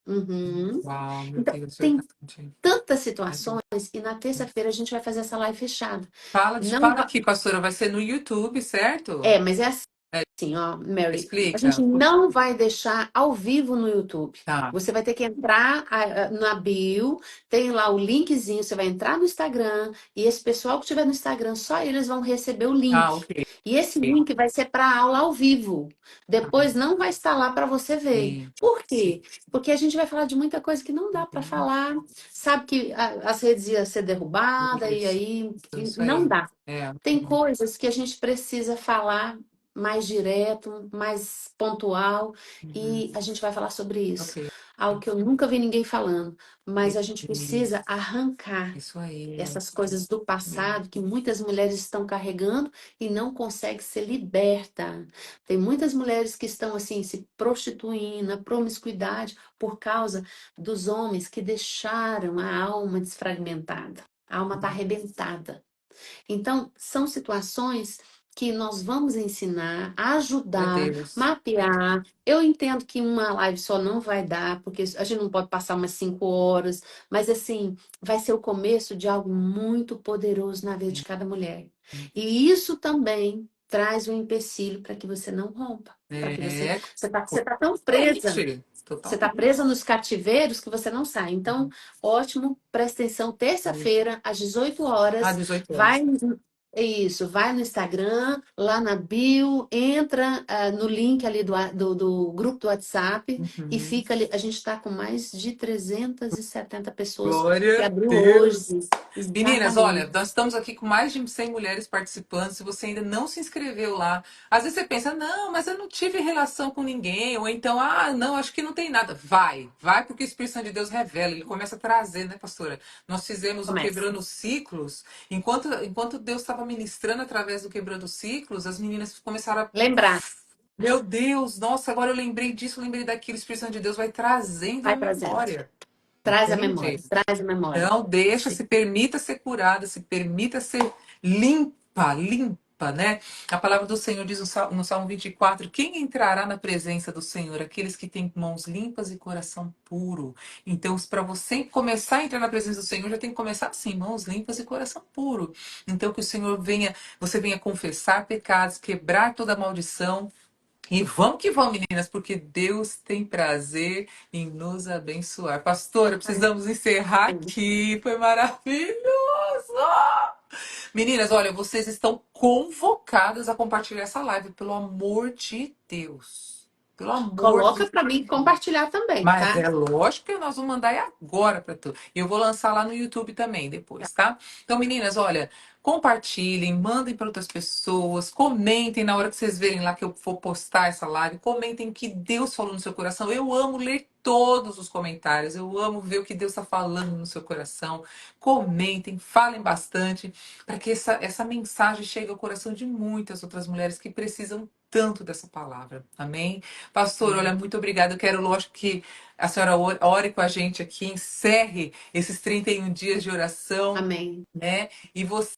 Uhum. Uau, meu Então, Deus, tem verdade. tantas situações e na terça-feira a gente vai fazer essa live fechada. Fala, Não fala vai... aqui, pastora. Vai ser no YouTube, certo? Mas é assim. assim, ó, Mary, a gente Explica. não vai deixar ao vivo no YouTube. Tá. Você vai ter que entrar na bio, tem lá o linkzinho, você vai entrar no Instagram, e esse pessoal que estiver no Instagram, só eles vão receber o Ah, link. ok. E esse link vai ser para aula ao vivo. Depois não vai estar lá para você ver. Sim. Por quê? Porque a gente vai falar de muita coisa que não dá para falar. Sabe que as redes iam ser derrubadas, e Isso. aí Isso não aí. dá. É. Tem coisas que a gente precisa falar mais direto, mais pontual, Uhum. e a gente vai falar sobre isso. Ok. Algo que eu nunca vi ninguém falando, mas a gente precisa arrancar Isso aí. essas coisas do passado que muitas mulheres estão carregando e não conseguem ser liberta. Tem muitas mulheres que estão assim se prostituindo, na promiscuidade por causa dos homens que deixaram a alma desfragmentada. A alma está arrebentada. Então, são situações que nós vamos ensinar, Meu ajudar, Deus. mapear. Eu entendo que uma live só não vai dar, porque a gente não pode passar umas 5 horas, mas assim, vai ser o começo de algo muito poderoso na vida de cada mulher. E isso também traz um empecilho para que você não rompa, para que você É, você tá tão presa. totalmente. Você está Totalmente. presa nos cativeiros que você não sai. Então, ótimo, presta atenção. Terça-feira, às 18 Ah, horas, 18 vai horas. isso, vai no Instagram, lá na bio, entra no link ali do grupo do WhatsApp e Uhum. fica ali. A gente está com mais de 370 pessoas que Glória a abriu hoje. Deus. Meninas, olha, Exatamente. nós estamos aqui com mais de 100 mulheres participando. Se você ainda não se inscreveu lá, às vezes você pensa, não, mas eu não tive relação com ninguém. Ou então, ah, não, acho que não tem nada. Vai, porque o Espírito Santo de Deus revela. Ele começa a trazer, né, pastora? Nós fizemos o Começa. Quebrando Ciclos. Enquanto Deus estava ministrando através do Quebrando Ciclos, as meninas começaram a. Lembrar, Meu Deus, nossa, agora eu lembrei disso, lembrei daquilo. O Espírito Santo de Deus vai trazendo a vai trazendo. memória. Traz a Entende? memória, traz a memória. Então, deixa, Sim. se permita ser curada, se permita ser limpa, né? A palavra do Senhor diz no Salmo 24: quem entrará na presença do Senhor? Aqueles que têm mãos limpas e coração puro. Então, para você começar a entrar na presença do Senhor, já tem que começar assim, mãos limpas e coração puro. Então, que o Senhor venha, você venha confessar pecados, quebrar toda maldição. E vamos que vamos, meninas, porque Deus tem prazer em nos abençoar. Pastora, precisamos encerrar aqui. Foi maravilhoso! Meninas, olha, vocês estão convocadas a compartilhar essa live, pelo amor de Deus. Pelo amor de Coloca para mim compartilhar também, mas tá? é lógico que nós vamos mandar agora para tu. E eu vou lançar lá no YouTube também depois, tá? Então, meninas, olha, compartilhem, mandem para outras pessoas, comentem na hora que vocês verem lá que eu for postar essa live, comentem o que Deus falou no seu coração. Eu amo ler todos os comentários, eu amo ver o que Deus está falando no seu coração. Comentem, falem bastante, para que essa mensagem chegue ao coração de muitas outras mulheres que precisam tanto dessa palavra. Amém? Pastor, olha, muito obrigada. Eu quero, lógico, que a senhora ore com a gente aqui, encerre esses 31 dias de oração, Amém. né? E você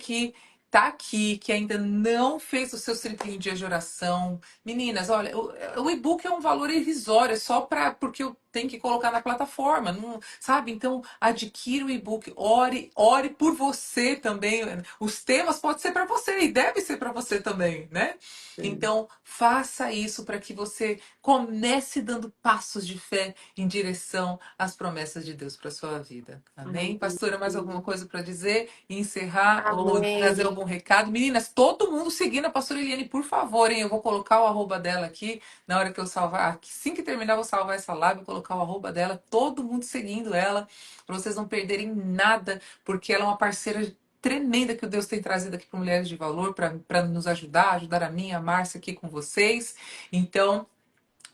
que tá aqui, que ainda não fez os seus 31 dias de oração, meninas, olha, o e-book é um valor irrisório, é só porque eu tenho que colocar na plataforma, não, sabe? Então, adquira o e-book, ore por você também. Os temas podem ser para você e deve ser para você também, né? Sim. Então, faça isso para que você comece dando passos de fé em direção às promessas de Deus para sua vida. Amém? Amém. Pastora, mais alguma coisa para dizer? Encerrar ou trazer Amém. algum recado? Meninas, todo mundo seguindo a pastora Eliane, por favor, hein? Eu vou colocar o arroba dela aqui na hora que eu salvar. Assim que terminar, eu vou salvar essa live, colocar o arroba dela, todo mundo seguindo ela, para vocês não perderem nada, porque ela é uma parceira tremenda que o Deus tem trazido aqui para Mulheres de Valor, para nos ajudar a mim, a Márcia aqui com vocês. Então,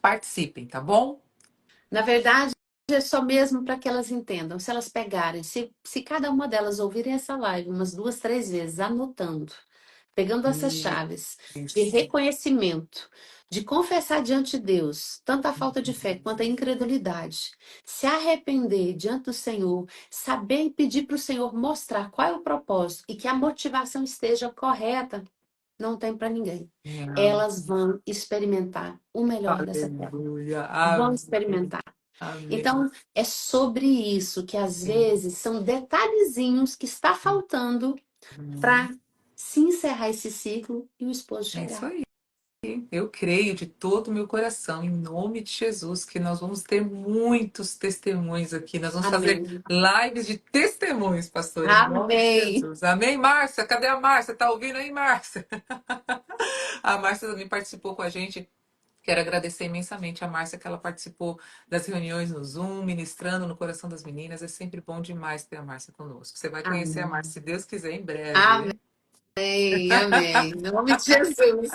participem, tá bom? Na verdade, é só mesmo para que elas entendam. Se elas pegarem, se cada uma delas ouvirem essa live umas 2, 3 vezes, anotando, pegando essas chaves de Isso. reconhecimento, de confessar diante de Deus, tanto a falta de fé quanto a incredulidade, se arrepender diante do Senhor, saber e pedir para o Senhor mostrar qual é o propósito e que a motivação esteja correta, não tem para ninguém. Elas vão experimentar o melhor dessa terra. Aleluia. Vão Amém. experimentar. Amém. Então, é sobre isso que às vezes são detalhezinhos que está faltando para se encerrar esse ciclo e o esposo É isso chegar. aí. Eu creio de todo o meu coração, em nome de Jesus, que nós vamos ter muitos testemunhos aqui. Nós vamos fazer Amém. lives de testemunhos, pastor, em nome de Amém. Jesus. Amém, Márcia? Cadê a Márcia? Tá ouvindo aí, Márcia? A Márcia também participou com a gente. Quero agradecer imensamente a Márcia, que ela participou das reuniões no Zoom, ministrando no coração das meninas. É sempre bom demais ter a Márcia conosco. Você vai conhecer a Amém. Márcia, se Deus quiser, em breve. Amém. Amém. Em nome de Jesus.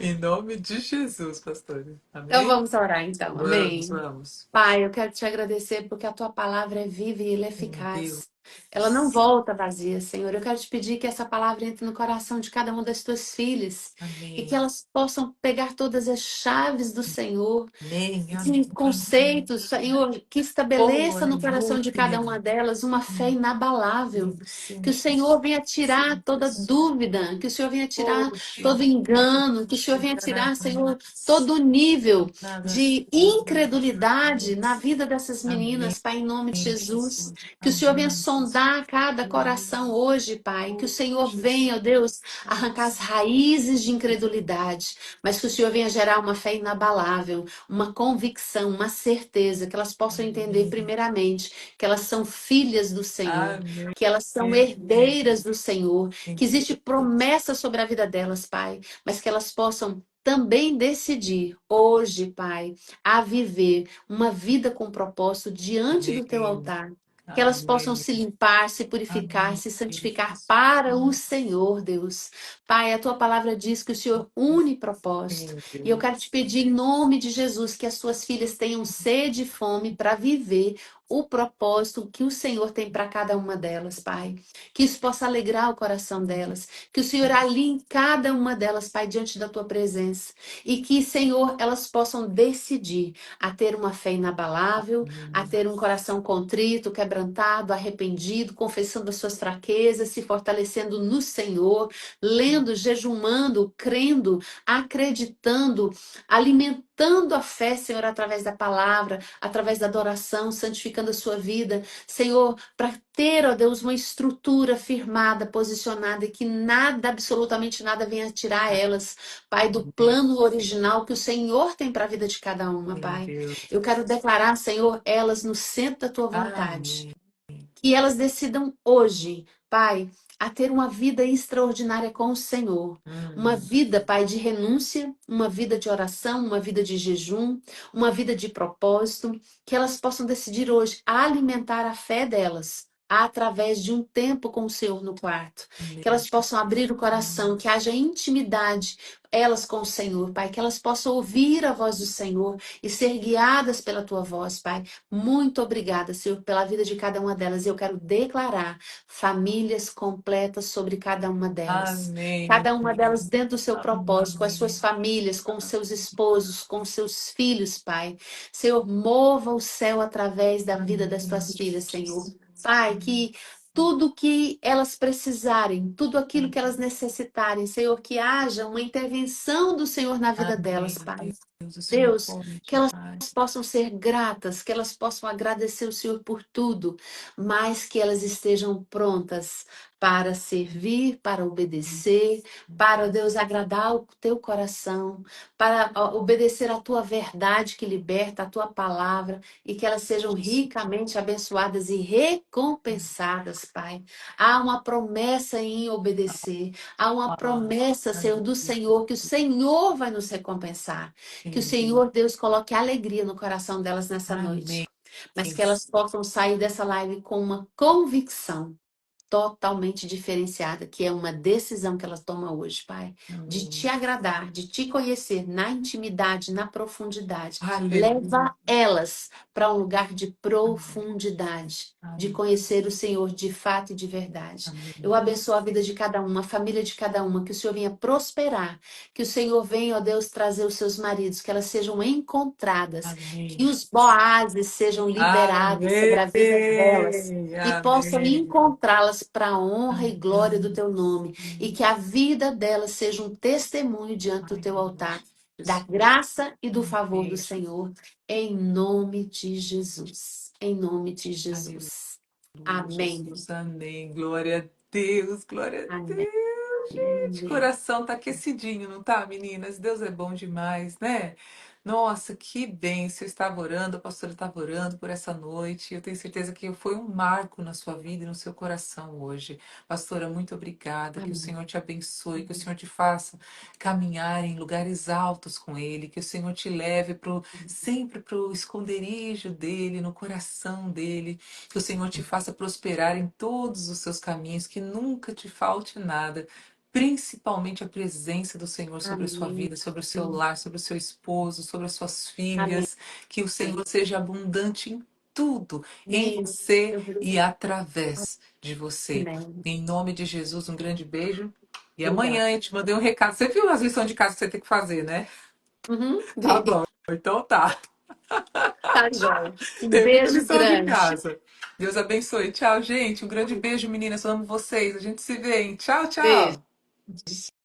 Em nome de Jesus, pastor. Então Amém? vamos orar, então. Vamos, Amém. vamos. Pai, eu quero te agradecer porque a tua palavra é viva e ela é Meu Deus. eficaz. Ela não volta vazia, Senhor. Eu quero te pedir que essa palavra entre no coração de cada uma das tuas filhas e que Amém. elas possam pegar todas as chaves do Senhor, Amém. de Amém. conceitos, Senhor, que Oh, estabeleça no coração de cada aleluia. uma delas uma fé inabalável. Sim, Que o Senhor venha tirar toda Jesus. dúvida, que o Senhor venha tirar Oh, todo Jesus. engano, que o Senhor venha tirar, Senhor, todo nível Nada de incredulidade na vida dessas Amém, meninas, Pai, em nome de Jesus. Jesus. Que o Senhor venha Amém, Jesus. sondar cada coração hoje, Pai. Que o Oh, Senhor venha, ó Jesus. Deus, arrancar as raízes de incredulidade, mas que o Senhor venha gerar uma fé inabalável, uma convicção, uma certeza, que elas possam entender, Amém. primeiramente, que elas são filhas do Senhor, Amém. que elas são herdeiras do Senhor, que existe promessa sobre a vida delas, Pai, mas que elas possam também decidir hoje, Pai, a viver uma vida com propósito diante do teu Amém. altar. Que elas possam Amém. se limpar, se purificar, Amém. se santificar para o Senhor, Deus. Pai, a tua palavra diz que o Senhor une propósito. Meu E eu Deus. quero te pedir, em nome de Jesus, que as tuas filhas tenham sede e fome para viver o propósito que o Senhor tem para cada uma delas, Pai. Que isso possa alegrar o coração delas. Que o Senhor alinhe cada uma delas, Pai, diante da tua presença. E que, Senhor, elas possam decidir a ter uma fé inabalável, a ter um coração contrito, quebrantado, arrependido, confessando as suas fraquezas, se fortalecendo no Senhor, lendo, jejumando, crendo, acreditando, alimentando a fé, Senhor, através da palavra, através da adoração, santificando a sua vida, Senhor, para ter, ó Deus, uma estrutura firmada, posicionada e que nada, absolutamente nada venha tirar elas, Pai, do Amém. plano original que o Senhor tem para a vida de cada uma, Meu Pai. Deus. Eu quero declarar, Senhor, elas no centro da tua vontade. Amém. Que elas decidam hoje, Pai, a ter uma vida extraordinária com o Senhor. Uma Hum. vida, Pai, de renúncia, uma vida de oração, uma vida de jejum, uma vida de propósito. Que elas possam decidir hoje alimentar a fé delas. Através de um tempo com o Senhor no quarto. Que Amém. elas possam abrir o coração, que haja intimidade, elas com o Senhor, Pai. Que elas possam ouvir a voz do Senhor e ser guiadas pela tua voz, Pai. Muito obrigada, Senhor, pela vida de cada uma delas. Eu quero declarar famílias completas sobre cada uma delas. Amém. Cada uma delas dentro do seu propósito, com as suas Amém. famílias, com os seus esposos, com os seus filhos, Pai. Senhor, mova o céu através da vida das Amém. tuas filhas, Senhor. Jesus. Pai, que tudo que elas precisarem, tudo aquilo que elas Amém. necessitarem, Senhor, que haja uma intervenção do Senhor na vida delas, Amém. Pai. Deus, o Senhor Deus, que pode, elas Pai. possam ser gratas, que elas possam agradecer o Senhor por tudo, mas que elas estejam prontas para servir, para obedecer, para, Deus, agradar o teu coração, para obedecer a tua verdade que liberta, a tua palavra, e que elas sejam Jesus. ricamente abençoadas e recompensadas, Pai. Há uma promessa em obedecer, há uma Ah, promessa, Senhor, do Senhor, que o Senhor vai nos recompensar. Que o meu Deus. Senhor, Deus, coloque alegria no coração delas nessa Amém. noite. Mas que elas possam sair dessa live com uma convicção totalmente diferenciada, que é uma decisão que elas tomam hoje, Pai, de te Amém. agradar, de te conhecer na intimidade, na profundidade. Aleluia. Leva elas para um lugar de Amém. profundidade, de Amém. conhecer o Senhor de fato e de verdade. Eu Amém. abençoo a vida de cada uma, a família de cada uma, que o Senhor venha prosperar, que o Senhor venha, ó Deus, trazer os seus maridos, que elas sejam encontradas, que Amém. os boazes sejam liberados sobre Amém. a vida delas e possam Amém. encontrá-las para a honra e glória do Amém. teu nome, e que a vida delas seja um testemunho diante do Ai, teu altar, da Jesus. graça e do favor do Amém. Senhor, em nome de Jesus. Em nome de Aleluia, Jesus. Amém. Jesus. Amém. Glória a Deus. Glória a Amém. Deus. Gente, coração tá aquecidinho, não tá, meninas? Deus é bom demais, né? Nossa, que bênção. Eu estava orando, a pastora estava orando por essa noite. Eu tenho certeza que foi um marco na sua vida e no seu coração hoje. Pastora, muito obrigada. Que o Amém. Senhor te abençoe, que o Senhor te faça caminhar em lugares altos com Ele, que o Senhor te leve sempre para o esconderijo dele, no coração dele, que o Senhor te faça prosperar em todos os seus caminhos, que nunca te falte nada. Principalmente a presença do Senhor sobre a sua Amém. vida, sobre o seu lar, sobre o seu esposo, sobre as suas Amém. filhas. Que o Senhor seja abundante em tudo, em Amém. você e através de você. Amém. Em nome de Jesus, um grande beijo. E Obrigada. amanhã eu te mandei um recado. Você viu as lições de casa que você tem que fazer, né? Uhum. Tá Vi. bom. Então tá. Tá, joia. Um Tem muita beijo lição de grande. casa. Deus abençoe. Tchau, gente. Um grande beijo, meninas. Eu amo vocês. A gente se vê, hein? Tchau, Beijo. tchau.